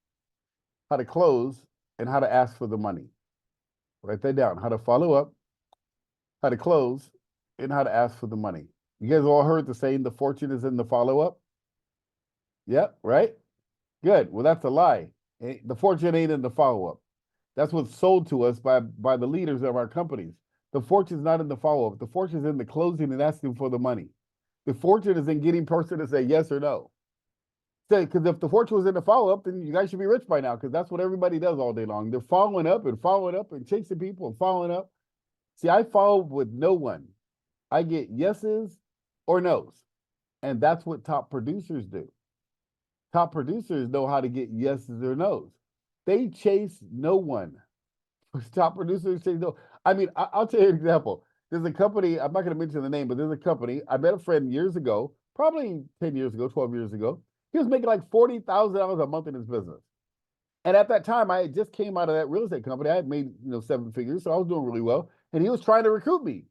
how to close, and how to ask for the money. Write that down. How to follow up, how to close, and how to ask for the money. You guys all heard the saying, the fortune is in the follow-up? Yep, right? Good. Well, that's a lie. The fortune ain't in the follow-up. That's what's sold to us by the leaders of our companies. The fortune's not in the follow-up. The fortune's in the closing and asking for the money. The fortune is in getting person to say yes or no. Because if the fortune was in the follow-up, then you guys should be rich by now, because that's what everybody does all day long. They're following up and chasing people and following up. See, I follow with no one. I get yeses or no's. And that's what top producers do. Top producers know how to get yeses or no's. They chase no one. Top producers chase no. I mean, I'll tell you an example. There's a company, I'm not going to mention the name, but there's a company. I met a friend years ago, probably 10 years ago, 12 years ago. He was making like $40,000 a month in his business. And at that time, I just came out of that real estate company. I had made 7 figures, so I was doing really well. And he was trying to recruit me.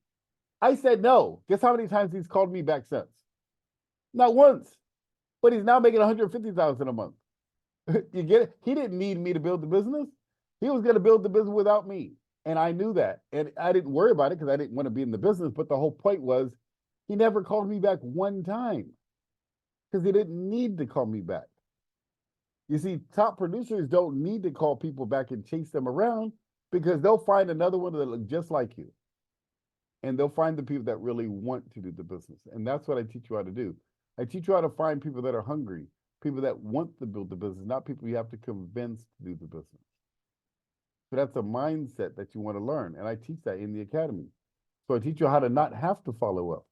I said no. Guess how many times he's called me back since? Not once. But he's now making $150,000 a month. You get it? He didn't need me to build the business. He was going to build the business without me. And I knew that. And I didn't worry about it because I didn't want to be in the business. But the whole point was he never called me back one time because he didn't need to call me back. You see, top producers don't need to call people back and chase them around because they'll find another one that look just like you. And they'll find the people that really want to do the business. And that's what I teach you how to do. I teach you how to find people that are hungry, people that want to build the business, not people you have to convince to do the business. So that's a mindset that you want to learn. And I teach that in the academy. So I teach you how to not have to follow up,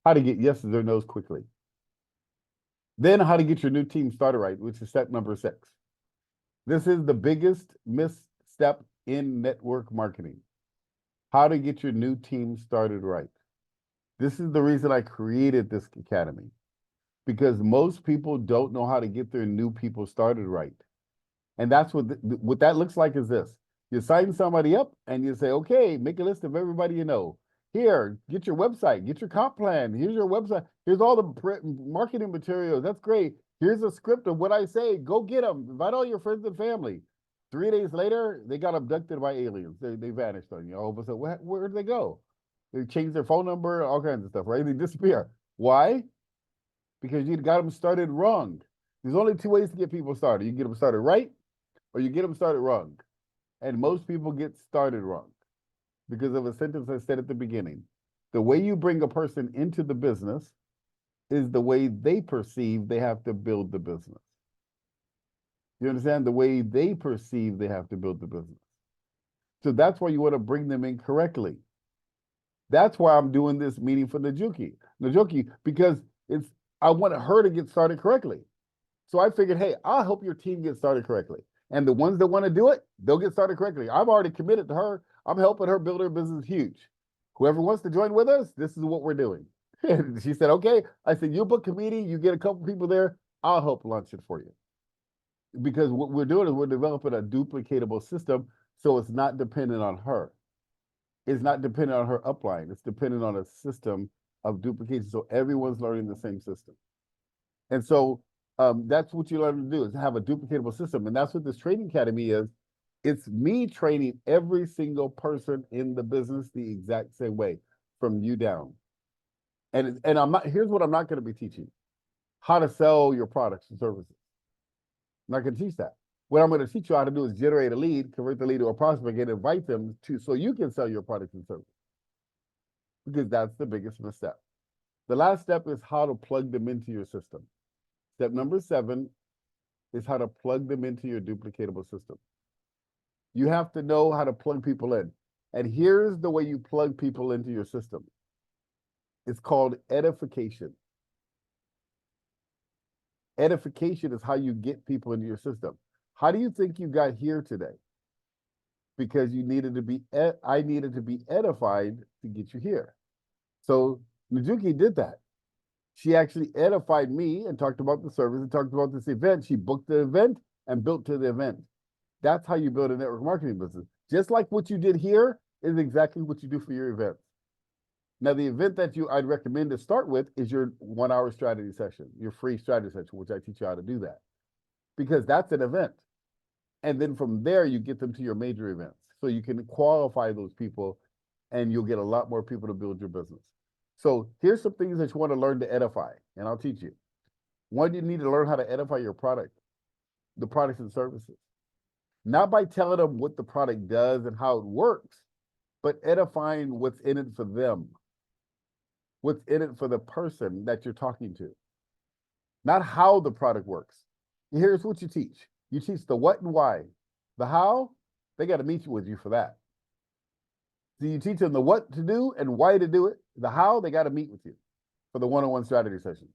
how to get yeses or nos quickly. Then how to get your new team started right, which is step number 6. This is the biggest misstep in network marketing. How to get your new team started right. This is the reason I created this academy, because most people don't know how to get their new people started right. And that's what that looks like is this. You sign somebody up and you say, okay, make a list of everybody you know. Here, get your website, get your comp plan. Here's your website. Here's all the marketing materials. That's great. Here's a script of what I say. Go get them. Invite all your friends and family. 3 days later, they got abducted by aliens. They vanished on you. All of a sudden, where did they go? They changed their phone number, all kinds of stuff, right? They disappear. Why? Because you got them started wrong. There's only two ways to get people started. You get them started right, or you get them started wrong. And most people get started wrong because of a sentence I said at the beginning. The way you bring a person into the business is the way they perceive they have to build the business. You understand? The way they perceive they have to build the business. So that's why you want to bring them in correctly. That's why I'm doing this meeting for Njoki, because I want her to get started correctly. So I figured, hey, I'll help your team get started correctly. And the ones that want to do it, they'll get started correctly. I've already committed to her. I'm helping her build her business huge. Whoever wants to join with us, this is what we're doing. And she said, okay. I said, you book a meeting, you get a couple people there, I'll help launch it for you. Because what we're doing is we're developing a duplicatable system so it's not dependent on her. It's not dependent on her upline. It's dependent on a system of duplication. So everyone's learning the same system. And so that's what you learn to do, is have a duplicatable system. And that's what this training academy is. It's me training every single person in the business the exact same way, from you down. And I'm not, here's what I'm not going to be teaching: how to sell your products and services. I'm not going to teach that. What I'm going to teach you how to do is generate a lead, convert the lead to a prospect, and invite them to, so you can sell your products and services. Because that's the biggest misstep. The last step is how to plug them into your system. Step number 7 is how to plug them into your duplicatable system. You have to know how to plug people in. And here's the way you plug people into your system. It's called edification. Edification is how you get people into your system. How do you think you got here today? Because you needed to be, I needed to be edified to get you here. So Njoki did that. She actually edified me and talked about the service and talked about this event. She booked the event and built to the event. That's how you build a network marketing business. Just like what you did here is exactly what you do for your events. Now, the event that I'd recommend to start with is your 1-hour strategy session, your free strategy session, which I teach you how to do that. Because that's an event. And then from there, you get them to your major events. So you can qualify those people and you'll get a lot more people to build your business. So here's some things that you want to learn to edify, and I'll teach you. One, you need to learn how to edify your product, the products and services. Not by telling them what the product does and how it works, but edifying what's in it for them. What's in it for the person that you're talking to. Not how the product works. Here's what you teach. You teach the what and why. The how, they got to meet with you for that. So you teach them the what to do and why to do it. The how, they got to meet with you for the one-on-one strategy session.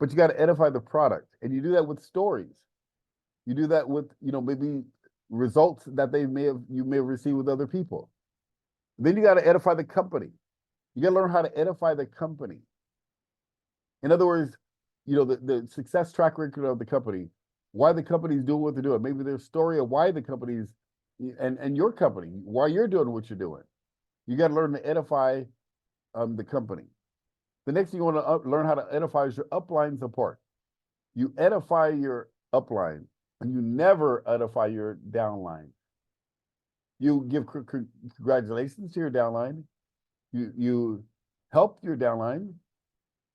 But you got to edify the product, and you do that with stories. You do that with, maybe results that you may have received with other people. Then you got to edify the company. You got to learn how to edify the company. In other words, the success track record of the company, why the company's doing what they're doing. Maybe their story of why the company's and your company, why you're doing what you're doing. You got to learn to edify the company. The next thing you want to learn how to edify is your upline support. You edify your upline, and you never edify your downline. You give congratulations to your downline. You help your downline,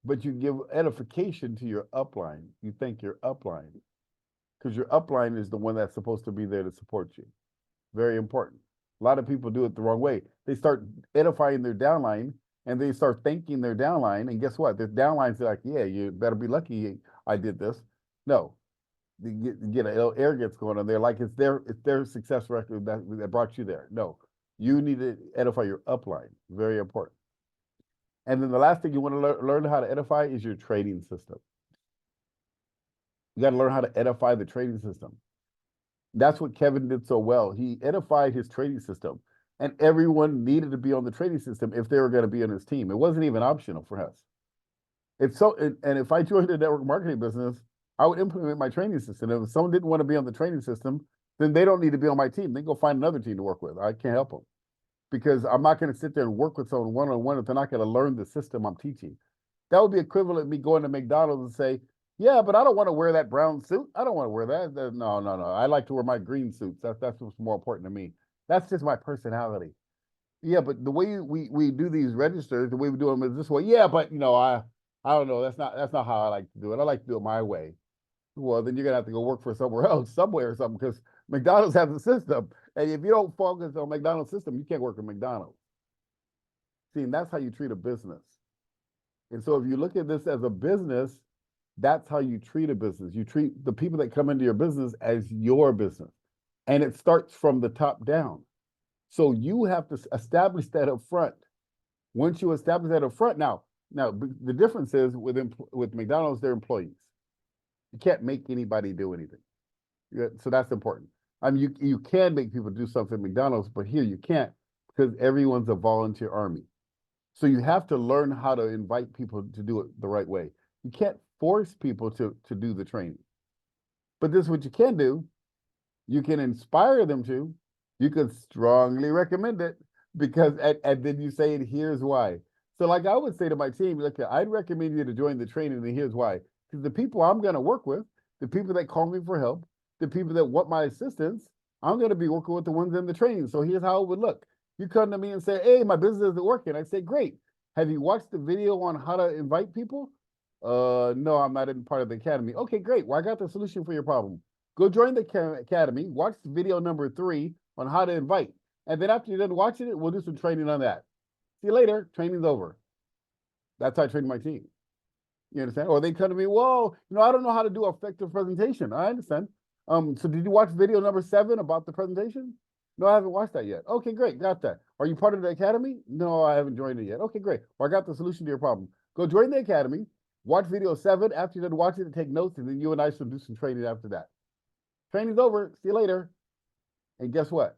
but you give edification to your upline. You thank your upline, because your upline is the one that's supposed to be there to support you. Very important. A lot of people do it the wrong way. They start edifying their downline, and they start thanking their downline, and guess what? Their downline's like, yeah, you better be lucky I did this. No, you get a little arrogance going on there, like it's their success record that brought you there. No, you need to edify your upline. Very important. And then the last thing you want to learn how to edify is your trading system. You got to learn how to edify the trading system. That's what Kevin did so well. He edified his trading system, and everyone needed to be on the trading system if they were going to be on his team. It wasn't even optional for us. And if I joined a network marketing business, I would implement my training system. If someone didn't want to be on the training system, then they don't need to be on my team. They can go find another team to work with. I can't help them, because I'm not going to sit there and work with someone one-on-one if they're not going to learn the system I'm teaching. That would be equivalent to me going to McDonald's and say, Yeah, but I don't want to wear that brown suit. I don't want to wear that. No, no, no. I like to wear my green suits. That's what's more important to me. That's just my personality. Yeah, but the way we do these registers, the way we do them is this way. Yeah, but I don't know. That's not how I like to do it. I like to do it my way. Well, then you're gonna have to go work for somewhere else, somewhere or something, because McDonald's has a system, and if you don't focus on McDonald's system, you can't work at McDonald's. See, and that's how you treat a business. And so if you look at this as a business, that's how you treat a business. You treat the people that come into your business as your business. And it starts from the top down. So you have to establish that up front. Once you establish that up front, now the difference is with McDonald's, they're employees. You can't make anybody do anything. Yeah, so that's important. I mean, you can make people do something at McDonald's, but here you can't because everyone's a volunteer army. So you have to learn how to invite people to do it the right way. You can't force people to do the training. But this is what you can do. You can inspire them to. You can strongly recommend it because, and then you say, and here's why. So like I would say to my team, look, I'd recommend you to join the training, and here's why. Because the people I'm going to work with, the people that call me for help, the people that want my assistance, I'm going to be working with the ones in the training. So here's how it would look. You come to me and say, hey, my business isn't working. I say, great. Have you watched the video on how to invite people? No, I'm not in part of the academy. Okay, great. Well, I got the solution for your problem. Go join the academy, watch video number 3 on how to invite. And then after you're done watching it, we'll do some training on that. See you later. Training's over. That's how I train my team. You understand? Or they come to me, whoa, I don't know how to do effective presentation. I understand. So did you watch video number 7 about the presentation? No, I haven't watched that yet. Okay, great. Got that. Are you part of the academy? No, I haven't joined it yet. Okay, great. Well, I got the solution to your problem. Go join the academy, watch video 7. After you're done watching it, take notes, and then you and I should do some training after that. Training's over. See you later. And guess what?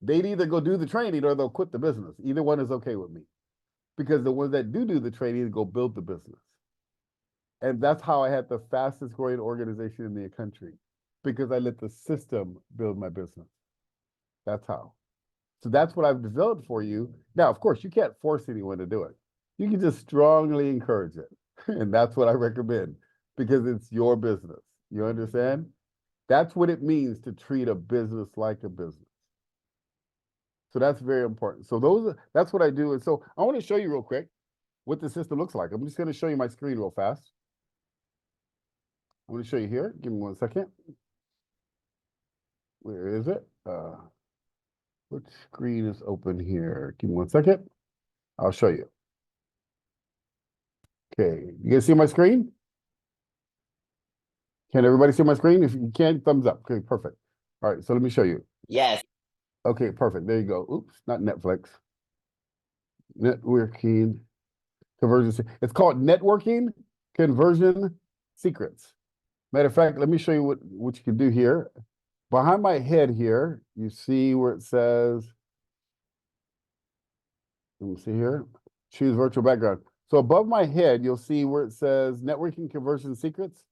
They'd either go do the training or they'll quit the business. Either one is okay with me. Because the ones that do the training go build the business. And that's how I had the fastest growing organization in the country. Because I let the system build my business. That's how. So that's what I've developed for you. Now, of course, you can't force anyone to do it. You can just strongly encourage it. And that's what I recommend because it's your business. You understand? That's what it means to treat a business like a business. So that's very important. So that's what I do. And so I want to show you real quick what the system looks like. I'm just going to show you my screen real fast. I'm going to show you here. Give me 1 second. Where is it? Which screen is open here? Give me 1 second. I'll show you. Okay, you guys see my screen? Can everybody see my screen? If you can, thumbs up. Okay, perfect. All right, so let me show you. Yes. Okay, perfect. There you go. Oops, not Netflix. Networking conversion. It's called Networking Conversion Secrets. Matter of fact, let me show you what you can do here. Behind my head here, you see where it says, let me see here, choose virtual background. So above my head, you'll see where it says Networking Conversion Secrets.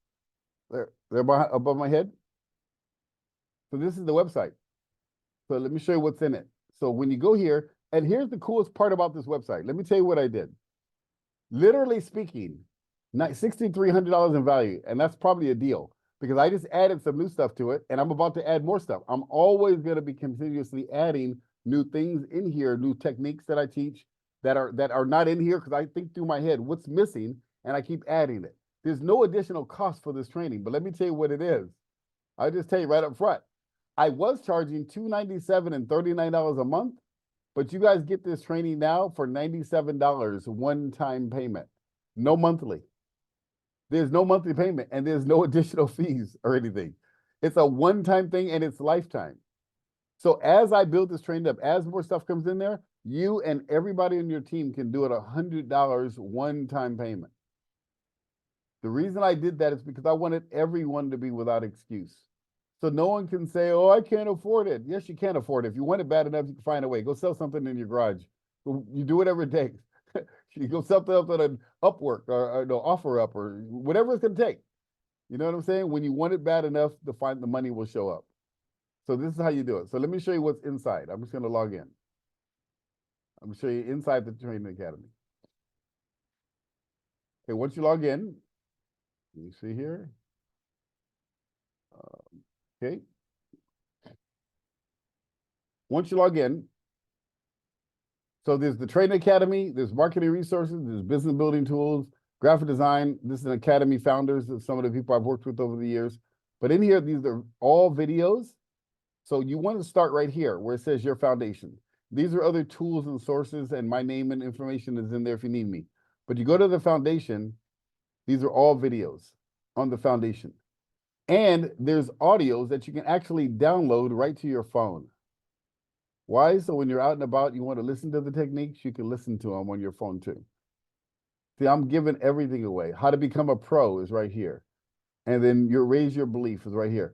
There above my head. So this is the website. So let me show you what's in it. So when you go here, and here's the coolest part about this website. Let me tell you what I did. Literally speaking, $6,300 in value, and that's probably a deal because I just added some new stuff to it, and I'm about to add more stuff. I'm always going to be continuously adding new things in here, new techniques that I teach that are not in here because I think through my head what's missing, and I keep adding it. There's no additional cost for this training, but let me tell you what it is. I'll just tell you right up front. I was charging $297 and $39 a month, but you guys get this training now for $97 one-time payment. No monthly. There's no monthly payment, and there's no additional fees or anything. It's a one-time thing, and it's lifetime. So as I build this training up, as more stuff comes in there, you and everybody on your team can do it $100 one-time payment. The reason I did that is because I wanted everyone to be without excuse. So no one can say, oh, I can't afford it. Yes, you can afford it. If you want it bad enough, you can find a way. Go sell something in your garage. You do whatever it takes. You go something up on an Upwork or no, OfferUp or whatever it's going to take. You know what I'm saying? When you want it bad enough, the money will show up. So this is how you do it. So let me show you what's inside. I'm just going to log in. I'm going to show you inside the training academy. Okay, once you log in, You see here. Okay. Once you log in, so there's the Training Academy, there's marketing resources, there's business building tools, graphic design. This is an Academy founders of some of the people I've worked with over the years. But in here, these are all videos. So you want to start right here where it says your foundation. These are other tools and sources, and my name and information is in there if you need me. But you go to the foundation, these are all videos on the foundation. And there's audios that you can actually download right to your phone. Why? So when you're out and about, you want to listen to the techniques, you can listen to them on your phone too. See, I'm giving everything away. How to become a pro is right here. And then your raise your belief is right here.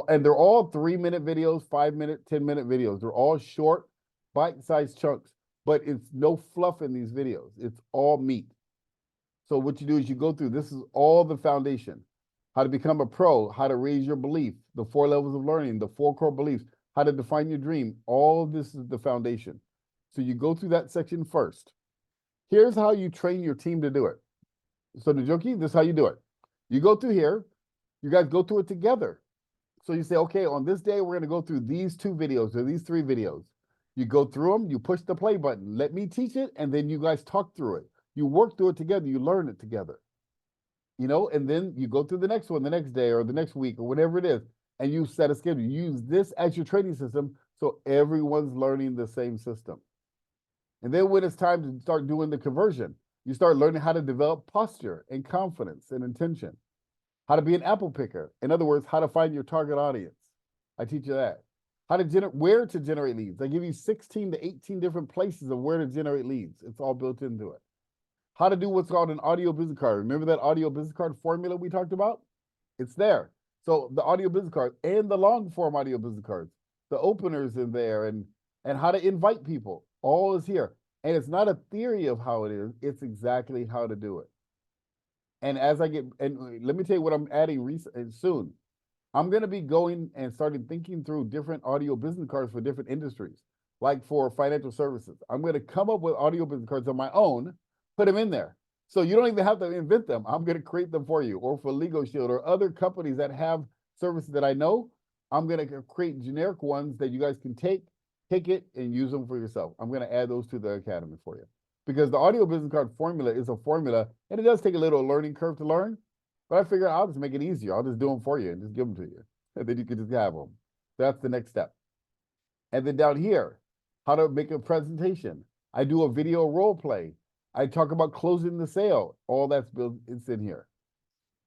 And they're all 3-minute videos, 5-minute, 10-minute videos. They're all short, bite-sized chunks, but it's no fluff in these videos. It's all meat. So what you do is you go through, this is all the foundation. How to become a pro, how to raise your belief, the 4 levels of learning, the 4 core beliefs, how to define your dream. All of this is the foundation. So you go through that section first. Here's how you train your team to do it. So Njoki, this is how you do it. You go through here, you guys go through it together. So you say, okay, on this day, we're gonna go through these 2 videos or these 3 videos. You go through them, you push the play button, let me teach it, and then you guys talk through it. You work through it together, you learn it together. You know, and then you go through the next one the next day or the next week or whatever it is, and you set a schedule. You use this as your training system so everyone's learning the same system. And then when it's time to start doing the conversion, you start learning how to develop posture and confidence and intention, how to be an apple picker. In other words, how to find your target audience. I teach you that. How to generate, where to generate leads. I give you 16 to 18 different places of where to generate leads. It's all built into it. How to do what's called an audio business card. Remember that audio business card formula we talked about? It's there. So the audio business card and the long form audio business cards, the openers in there, and how to invite people, all is here. And it's not a theory of how it is, it's exactly how to do it. And as I get, and let me tell you what I'm adding soon. I'm going to be going and starting thinking through different audio business cards for different industries, like for financial services. I'm going to come up with audio business cards on my own, put them in there. So you don't even have to invent them. I'm going to create them for you, or for Legal Shield or other companies that have services that I know. I'm going to create generic ones that you guys can take it and use them for yourself. I'm going to add those to the academy for you, because the audio business card formula is a formula, and it does take a little learning curve to learn, but I figured I'll just make it easier. I'll just do them for you and just give them to you, and then you can just have them. That's the next step. And then down here, how to make a presentation. I do a video role play. I talk about closing the sale. All that's built, it's in here.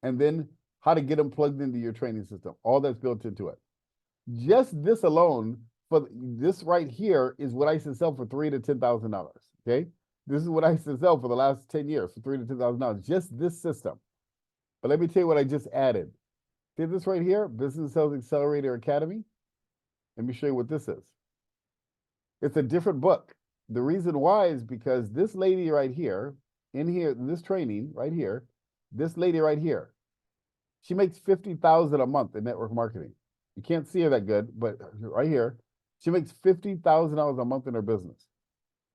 And then how to get them plugged into your training system. All that's built into it. Just this alone, for this right here, is what I used to sell for $3,000 to $10,000. Okay, this is what I used to sell for the last 10 years for $3,000 to $10,000. Just this system. But let me tell you what I just added. See this right here, Business Sales Accelerator Academy. Let me show you what this is. It's a different book. The reason why is because this lady right here, in here, this training right here, this lady right here, she makes $50,000 a month in network marketing. You can't see her that good, but right here, she makes $50,000 a month in her business.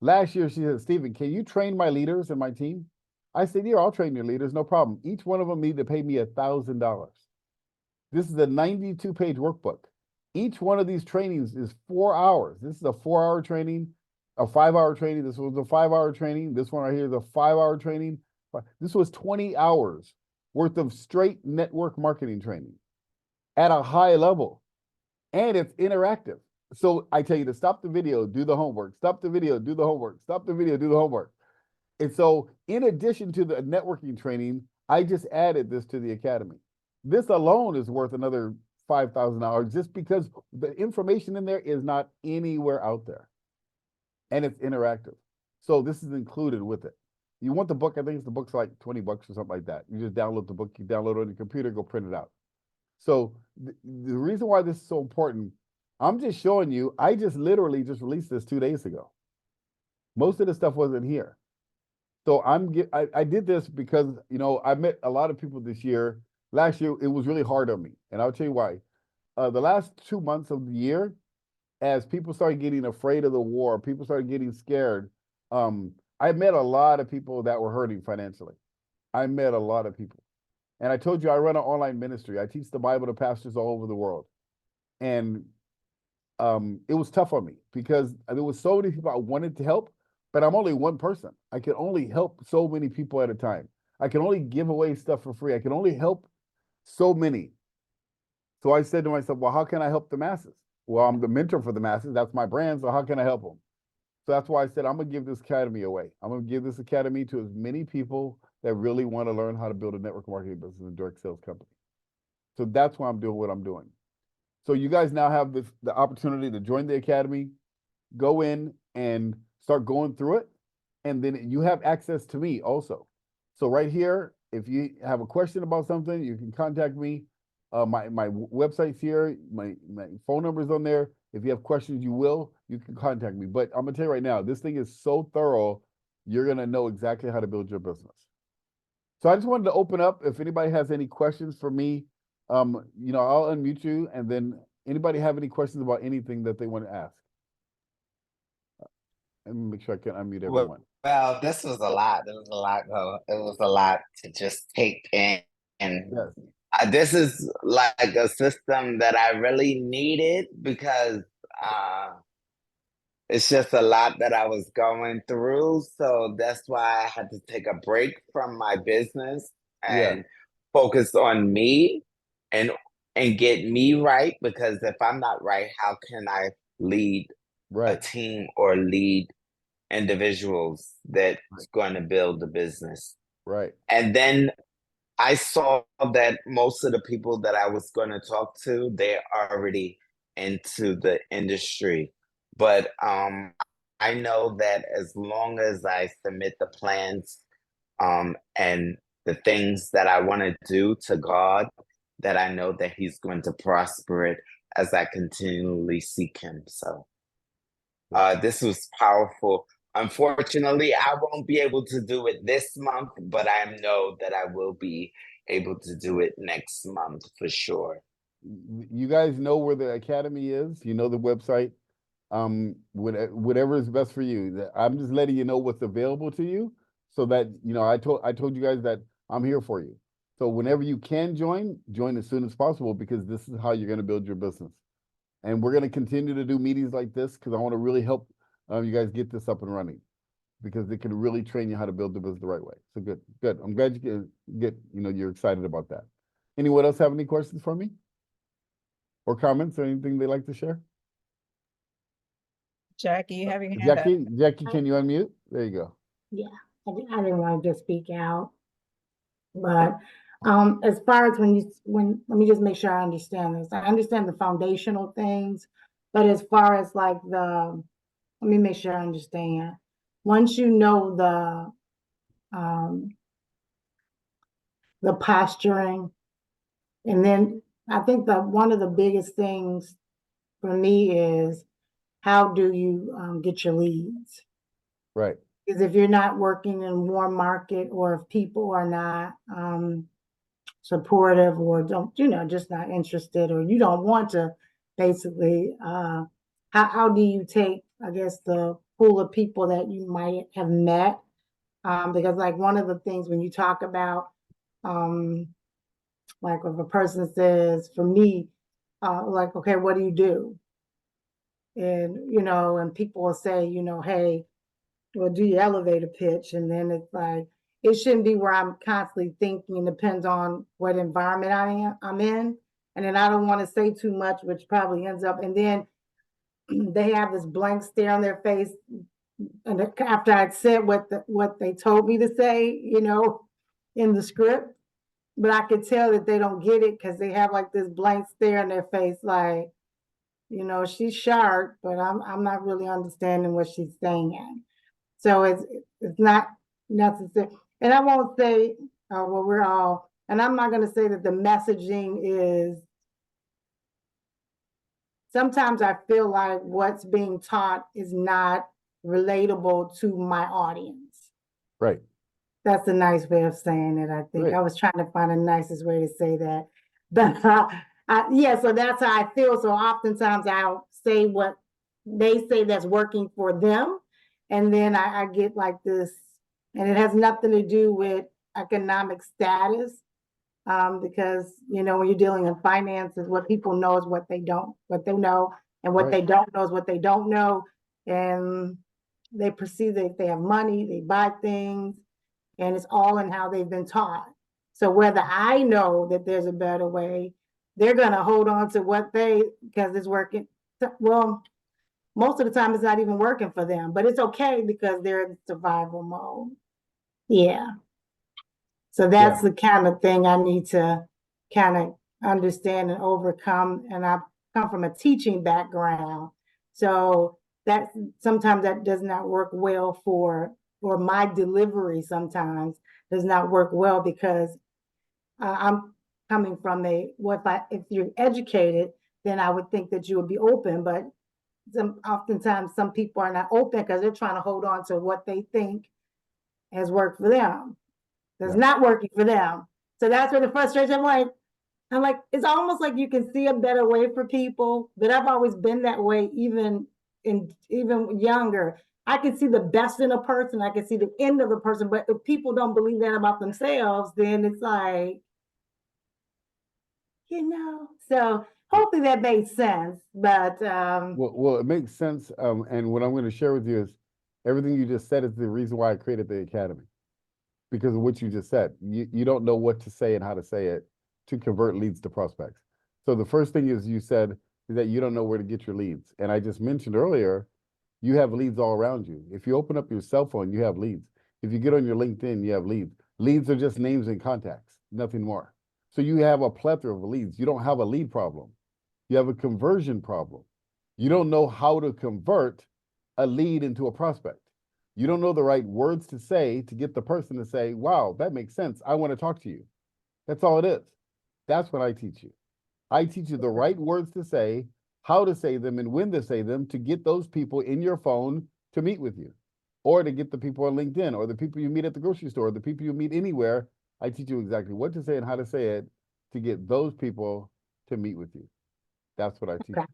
Last year, she said, Stephen, can you train my leaders and my team? I said, yeah, I'll train your leaders, no problem. Each one of them need to pay me $1,000. This is a 92-page workbook. Each one of these trainings is 4 hours. This is a 4-hour training, a 5-hour training. This was a 5-hour training. This one right here is a 5-hour training. This was 20 hours worth of straight network marketing training at a high level. And it's interactive. So I tell you to stop the video, do the homework, stop the video, do the homework, stop the video, do the homework. And so in addition to the networking training, I just added this to the academy. This alone is worth another $5,000 just because the information in there is not anywhere out there. And it's interactive. So this is included with it. You want the book, I think the book's like $20 or something like that. You just download the book, you download it on your computer, go print it out. So the reason why this is so important, I'm just showing you, I just literally just released this 2 days ago. Most of the stuff wasn't here. So I did this because, you know, I met a lot of people this year. Last year, it was really hard on me. And I'll tell you why. The last 2 months of the year, as people started getting afraid of the war, people started getting scared. I met a lot of people that were hurting financially. I met a lot of people. And I told you I run an online ministry. I teach the Bible to pastors all over the world. And it was tough on me because there was so many people I wanted to help, but I'm only one person. I can only help so many people at a time. I can only give away stuff for free. I can only help so many. So I said to myself, well, how can I help the masses? Well, I'm the mentor for the masses. That's my brand. So how can I help them? So that's why I said, I'm going to give this academy away. I'm going to give this academy to as many people that really want to learn how to build a network marketing business and direct sales company. So that's why I'm doing what I'm doing. So you guys now have the opportunity to join the academy, go in and start going through it. And then you have access to me also. So right here, if you have a question about something, you can contact me. My website's here. My phone number's on there. If you have questions, you can contact me. But I'm gonna tell you right now, this thing is so thorough, you're gonna know exactly how to build your business. So I just wanted to open up. If anybody has any questions for me, I'll unmute you, and then anybody have any questions about anything that they want to ask? Let me make sure I can unmute everyone. Well, this was a lot. There was a lot. It was a lot to just take in. And Yes. this is like a system that I really needed because it's just a lot that I was going through. So that's why I had to take a break from my business and focus on me and get me right. Because if I'm not right, how can I lead a team or lead individuals that's going to build the business? Right. And then I saw that most of the people that I was going to talk to, they're already into the industry. But I know that as long as I submit the plans and the things that I want to do to God, that I know that He's going to prosper it as I continually seek Him. So this was powerful. Unfortunately, I won't be able to do it this month, but I know that I will be able to do it next month for sure. You guys know where the academy is. You know the website. Whatever is best for you. I'm just letting you know what's available to you, so that I told you guys that I'm here for you. So whenever you can join as soon as possible, because this is how you're going to build your business. And we're going to continue to do meetings like this because I want to really help you guys get this up and running, because it can really train you how to build the business the right way. So good. I'm glad you you're excited about that. Anyone else have any questions for me? Or comments or anything they'd like to share? Jackie, you have your hand up. Jackie, can you unmute? There you go. Yeah, I didn't want to just speak out, but as far as when let me just make sure I understand this. I understand the foundational things, but as far as like let me make sure I understand. Once you know the posturing, and then I think that one of the biggest things for me is, how do you get your leads? Right. Because if you're not working in a warm market, or if people are not supportive, or don't, just not interested, or you don't want to, basically, how do you take, I guess, the pool of people that you might have met? Because like one of the things when you talk about, like if a person says, for me, like, okay, what do you do? And, and people will say, hey, well, do your elevator pitch. And then it's like, it shouldn't be where I'm constantly thinking. It depends on what environment I'm in. And then I don't want to say too much, which probably ends up, and then they have this blank stare on their face. And after I'd said what they told me to say, in the script, but I could tell that they don't get it, because they have like this blank stare on their face, like, she's sharp, but I'm not really understanding what she's saying. So it's not necessary. And I won't say, we're all, and I'm not going to say that the messaging is, sometimes I feel like what's being taught is not relatable to my audience. Right. That's a nice way of saying it, I think. Right. I was trying to find a nicest way to say that. But yeah, so that's how I feel. So oftentimes I'll say what they say that's working for them. And then I get like this, and it has nothing to do with economic status. Because, you know, when you're dealing in finances, what people know is what they know, and what they don't know is what they don't know. And they perceive that if they have money, they buy things, and it's all in how they've been taught. So whether I know that there's a better way, they're going to hold on to what because it's working. Well, most of the time it's not even working for them, but it's okay because they're in survival mode. Yeah. So that's the kind of thing I need to kind of understand and overcome. And I come from a teaching background. So that sometimes that does not work well or my delivery sometimes does not work well because I'm coming from if you're educated, then I would think that you would be open, but oftentimes some people are not open because they're trying to hold on to what they think has worked for them. That's not working for them. So that's where the frustration, I'm like, it's almost like you can see a better way for people, but I've always been that way, even younger. I can see the best in a person. I can see the end of a person, but if people don't believe that about themselves, then it's like, so hopefully that made sense, but. Well, it makes sense. And what I'm going to share with you is everything you just said is the reason why I created the Academy. Because of what you just said. You don't know what to say and how to say it to convert leads to prospects. So the first thing is you said that you don't know where to get your leads. And I just mentioned earlier, you have leads all around you. If you open up your cell phone, you have leads. If you get on your LinkedIn, you have leads. Leads are just names and contacts, nothing more. So you have a plethora of leads. You don't have a lead problem. You have a conversion problem. You don't know how to convert a lead into a prospect. You don't know the right words to say to get the person to say, wow, that makes sense. I want to talk to you. That's all it is. That's what I teach you. I teach you the right words to say, how to say them, and when to say them to get those people in your phone to meet with you, or to get the people on LinkedIn, or the people you meet at the grocery store, or the people you meet anywhere. I teach you exactly what to say and how to say it to get those people to meet with you. That's what I teach. Okay.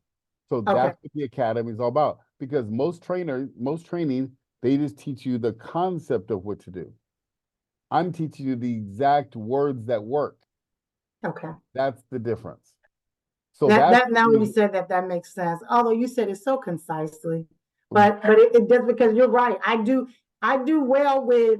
So that's what the Academy is all about. Because most training, they just teach you the concept of what to do. I'm teaching you the exact words that work. Okay. That's the difference. So that now when you said that makes sense. Although you said it so concisely, but it does, because you're right. I do well with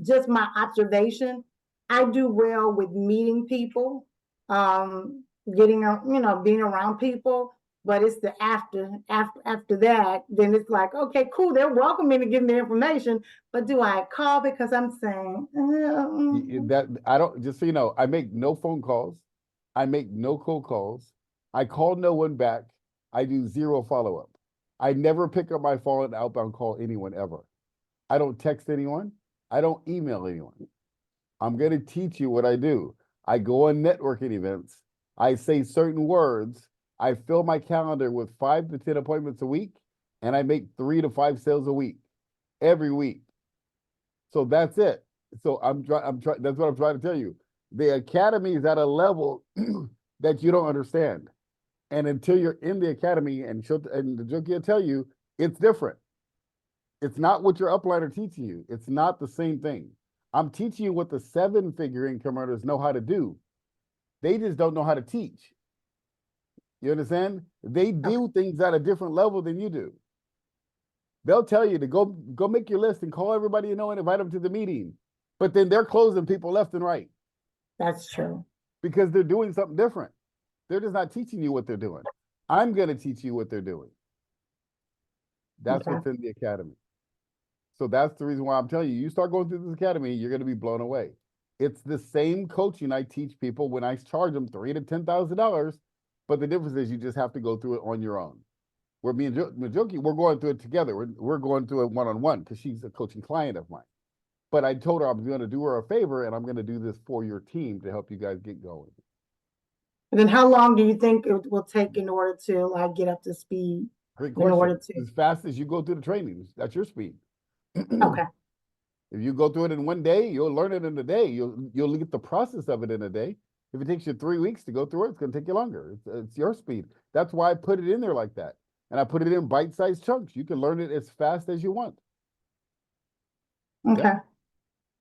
just my observation. I do well with meeting people, being around people. But it's the after that, then it's like, okay, cool, they're welcoming to give me information, but do I call because I'm saying that I don't, just so you know, I make no phone calls, I make no cold calls, I call no one back, I do zero follow-up. I never pick up my phone and outbound call anyone ever. I don't text anyone, I don't email anyone. I'm going to teach you what I do. I go on networking events, I say certain words, I fill my calendar with 5 to 10 appointments a week, and I make 3 to 5 sales a week, every week. So that's it. So that's what I'm trying to tell you. The Academy is at a level that you don't understand. And until you're in the Academy, and Njoki will tell you, it's different. It's not what your upliner teaching you. It's not the same thing. I'm teaching you what the 7-figure income earners know how to do. They just don't know how to teach. You understand? They do things at a different level than you do. They'll tell you to go make your list and call everybody you know and invite them to the meeting. But then they're closing people left and right. That's true. Because they're doing something different. They're just not teaching you what they're doing. I'm going to teach you what they're doing. That's what's in the Academy. So that's the reason why I'm telling you, you start going through this Academy, you're going to be blown away. It's the same coaching I teach people when I charge them $3,000 to $10,000, but the difference is you just have to go through it on your own. Where me and Njoki, we're going through it together. We're going through it one-on-one because she's a coaching client of mine. But I told her I'm going to do her a favor, and I'm going to do this for your team to help you guys get going. And then how long do you think it will take in order to get up to speed? Great question. As fast as you go through the trainings, that's your speed. Okay. If you go through it in one day, you'll learn it in a day. You'll get the process of it in a day. If it takes you 3 weeks to go through it, it's going to take you longer. It's your speed. That's why I put it in there like that. And I put it in bite-sized chunks. You can learn it as fast as you want. Okay. Yeah.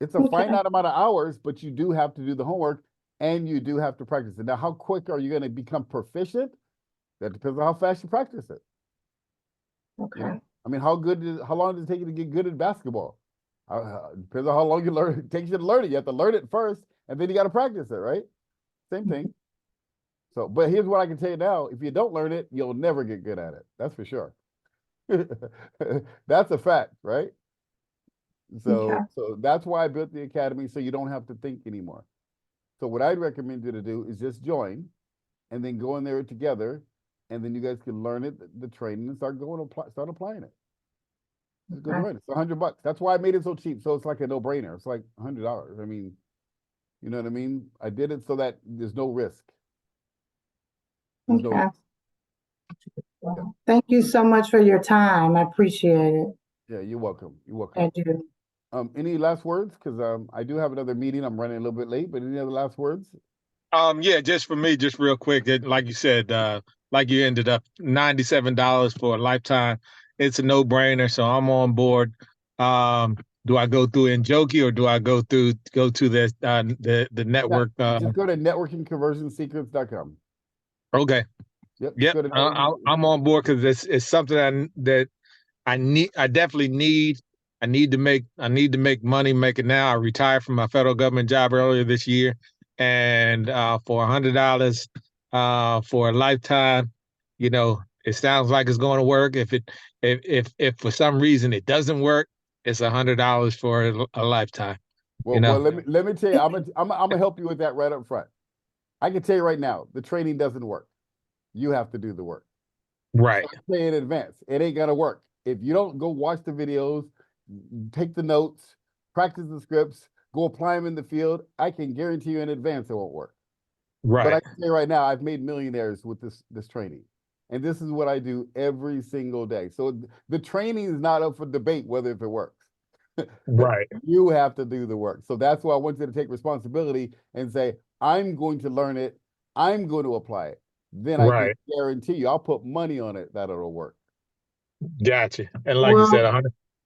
It's a Okay. finite amount of hours, but you do have to do the homework and you do have to practice it. Now, how quick are you going to become proficient? That depends on how fast you practice it. Okay. You know? I mean, how long does it take you to get good at basketball? Depends on how long you learn. It takes you to learn it. You have to learn it first, and then you got to practice it, right? Same thing. So, but here's what I can tell you now: if you don't learn it, you'll never get good at it. That's for sure. That's a fact, right? Okay. So that's why I built the academy, so you don't have to think anymore. So what I'd recommend you to do is just join, and then go in there together, and then you guys can learn it, the training, and start applying it. Just go Okay. join it. It's $100. That's why I made it so cheap. So it's like a no-brainer. It's like $100. I mean, you know what I mean? I did it so that there's no risk. There's no Okay. risk. Well, thank you so much for your time. I appreciate it. Yeah, you're welcome. You're welcome. I do. Any last words? Because I do have another meeting. I'm running a little bit late, but any other last words? Yeah, just for me, just real quick, like you said, like you ended up $97 for a lifetime. It's a no-brainer, so I'm on board. Do I go through Njoki or do I go to the network? Just go to networkingconversionsecrets.com. Okay. Yep. Yep. Go to I'm on board because it's something that I need. I definitely need. I need to make money. Make it now. I retired from my federal government job earlier this year, and for $100 for a lifetime, it sounds like it's going to work. If for some reason it doesn't work, it's $100 for a lifetime. Well, let me tell you, I'm gonna help you with that right up front. I can tell you right now, the training doesn't work. You have to do the work. Right. So I say in advance, it ain't gonna work. If you don't go watch the videos, take the notes, practice the scripts, go apply them in the field, I can guarantee you in advance it won't work. Right. But I can say right now, I've made millionaires with this training. And this is what I do every single day. So the training is not up for debate whether if it works. Right. You have to do the work. So that's why I want you to take responsibility and say, I'm going to learn it. I'm going to apply it. Then I can guarantee you, I'll put money on it that it'll work. Gotcha. And like you Well, said,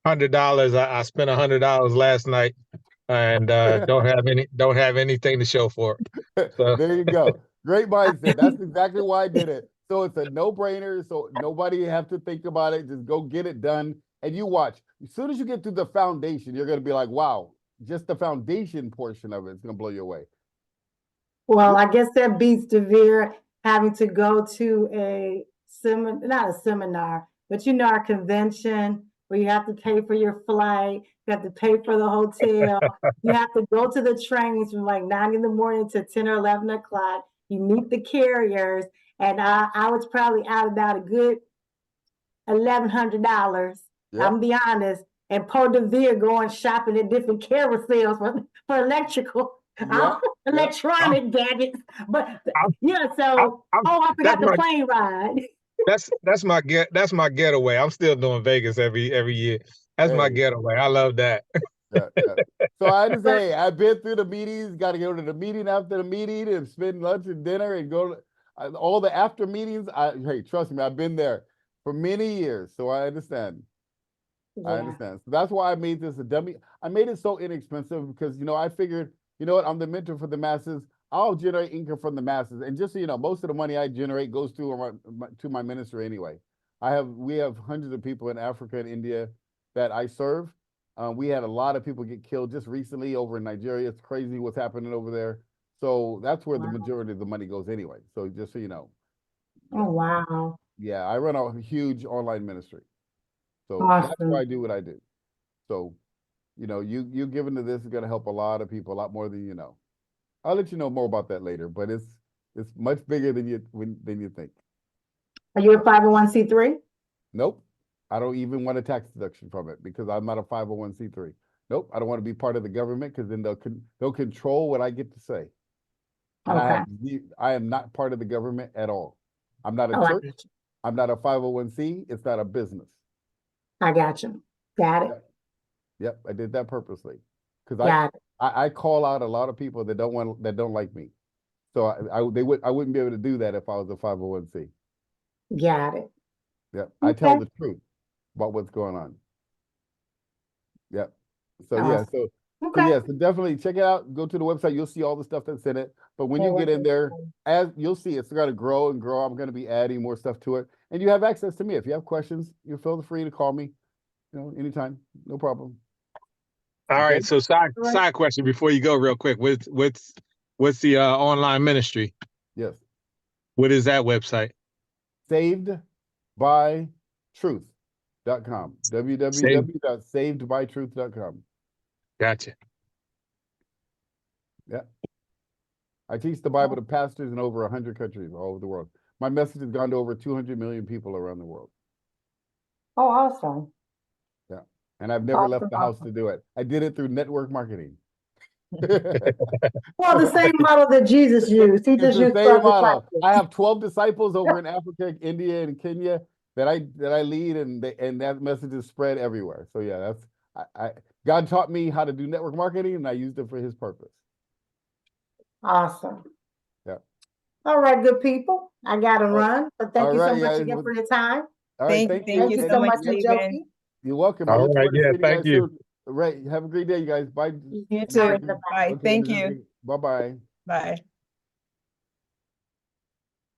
$100. I spent $100 last night, and don't have anything to show for it. So There you go. Great mindset. That's exactly why I did it. So it's a no-brainer. So nobody have to think about it. Just go get it done. And you watch. As soon as you get through the foundation, you're going to be like, wow, just the foundation portion of it is going to blow you away. well, I guess that beats DeVere having to go to a not a seminar, but a convention where you have to pay for your flight, you have to pay for the hotel, you have to go to the trainings from like 9 in the morning to 10 or 11 o'clock. You meet the carriers, and I was probably out about a good $1,100. Yep. I'm be honest. And Paul DeVere going shopping at different carousels for electrical, electronic gadgets. But I forgot the plane ride. that's my getaway. I'm still doing Vegas every year. That's my getaway. I love that. Yeah. So I just say I've been through the meetings, got to go to the meeting after the meeting and spend lunch and dinner and go to all the after meetings. Hey, trust me, I've been there for many years, so I understand. Yeah. I understand. So that's why I made this a dummy. I made it so inexpensive because I figured, you know what, I'm the mentor for the masses. I'll generate income from the masses, and just so you know, most of the money I generate goes to my ministry anyway. We have hundreds of people in Africa and India that I serve. We had a lot of people get killed just recently over in Nigeria. It's crazy what's happening over there. So that's where the majority of the money goes anyway. So just so you know. Oh, wow. Yeah, I run a huge online ministry. So Awesome. that's why I do what I do. So, you giving to this is going to help a lot of people, a lot more than you know. I'll let you know more about that later, but it's much bigger than you think. Are you a 501c3? Nope. I don't even want a tax deduction from it because I'm not a 501c3. Nope. I don't want to be part of the government because then they'll control what I get to say. And Okay. I am not part of the government at all. I'm not a church. I'm not a 501c. It's not a business. I got you. Got it. Yep. I did that purposely because I call out a lot of people that don't like me. So I wouldn't be able to do that if I was a 501c. Got it. Yep. I tell the truth about what's going on. Yep. So Awesome. So Okay. yeah, so definitely check it out. Go to the website. You'll see all the stuff that's in it. But when you get in there, as you'll see, it's got to grow and grow. I'm going to be adding more stuff to it, and you have access to me. If you have questions, you feel free to call me. Anytime, no problem. All Okay. right. So side question before you go, real quick. What's the online ministry? Yes. What is that website? SavedByTruth.com. Saved. www.savedbytruth.com. Gotcha. Yeah. I teach the Bible to pastors in over 100 countries all over the world. My message has gone to over 200 million people around the world. Oh, awesome. Yeah. And I've never left Awesome, the house awesome. to do it. I did it through network marketing. Well, the same model that Jesus used. He It's just the used same 12 model. disciples. I have 12 disciples over in Africa, India, and Kenya that I lead, and that message is spread everywhere. So yeah, that's God taught me how to do network marketing, and I used it for His purpose. Awesome. Yeah. All right, good people. I got to run, but thank All you so right, much yeah, again for your time. All right, Thank Thank you you so so much, much, Stephen. Njoki. You're welcome. I All look right, forward to yeah, seeing you thank guys you. soon. Right. Have a great day, you guys. Bye. You All too. right, bye-bye. Bye. Okay, Thank Njoki. you. Bye-bye. Bye.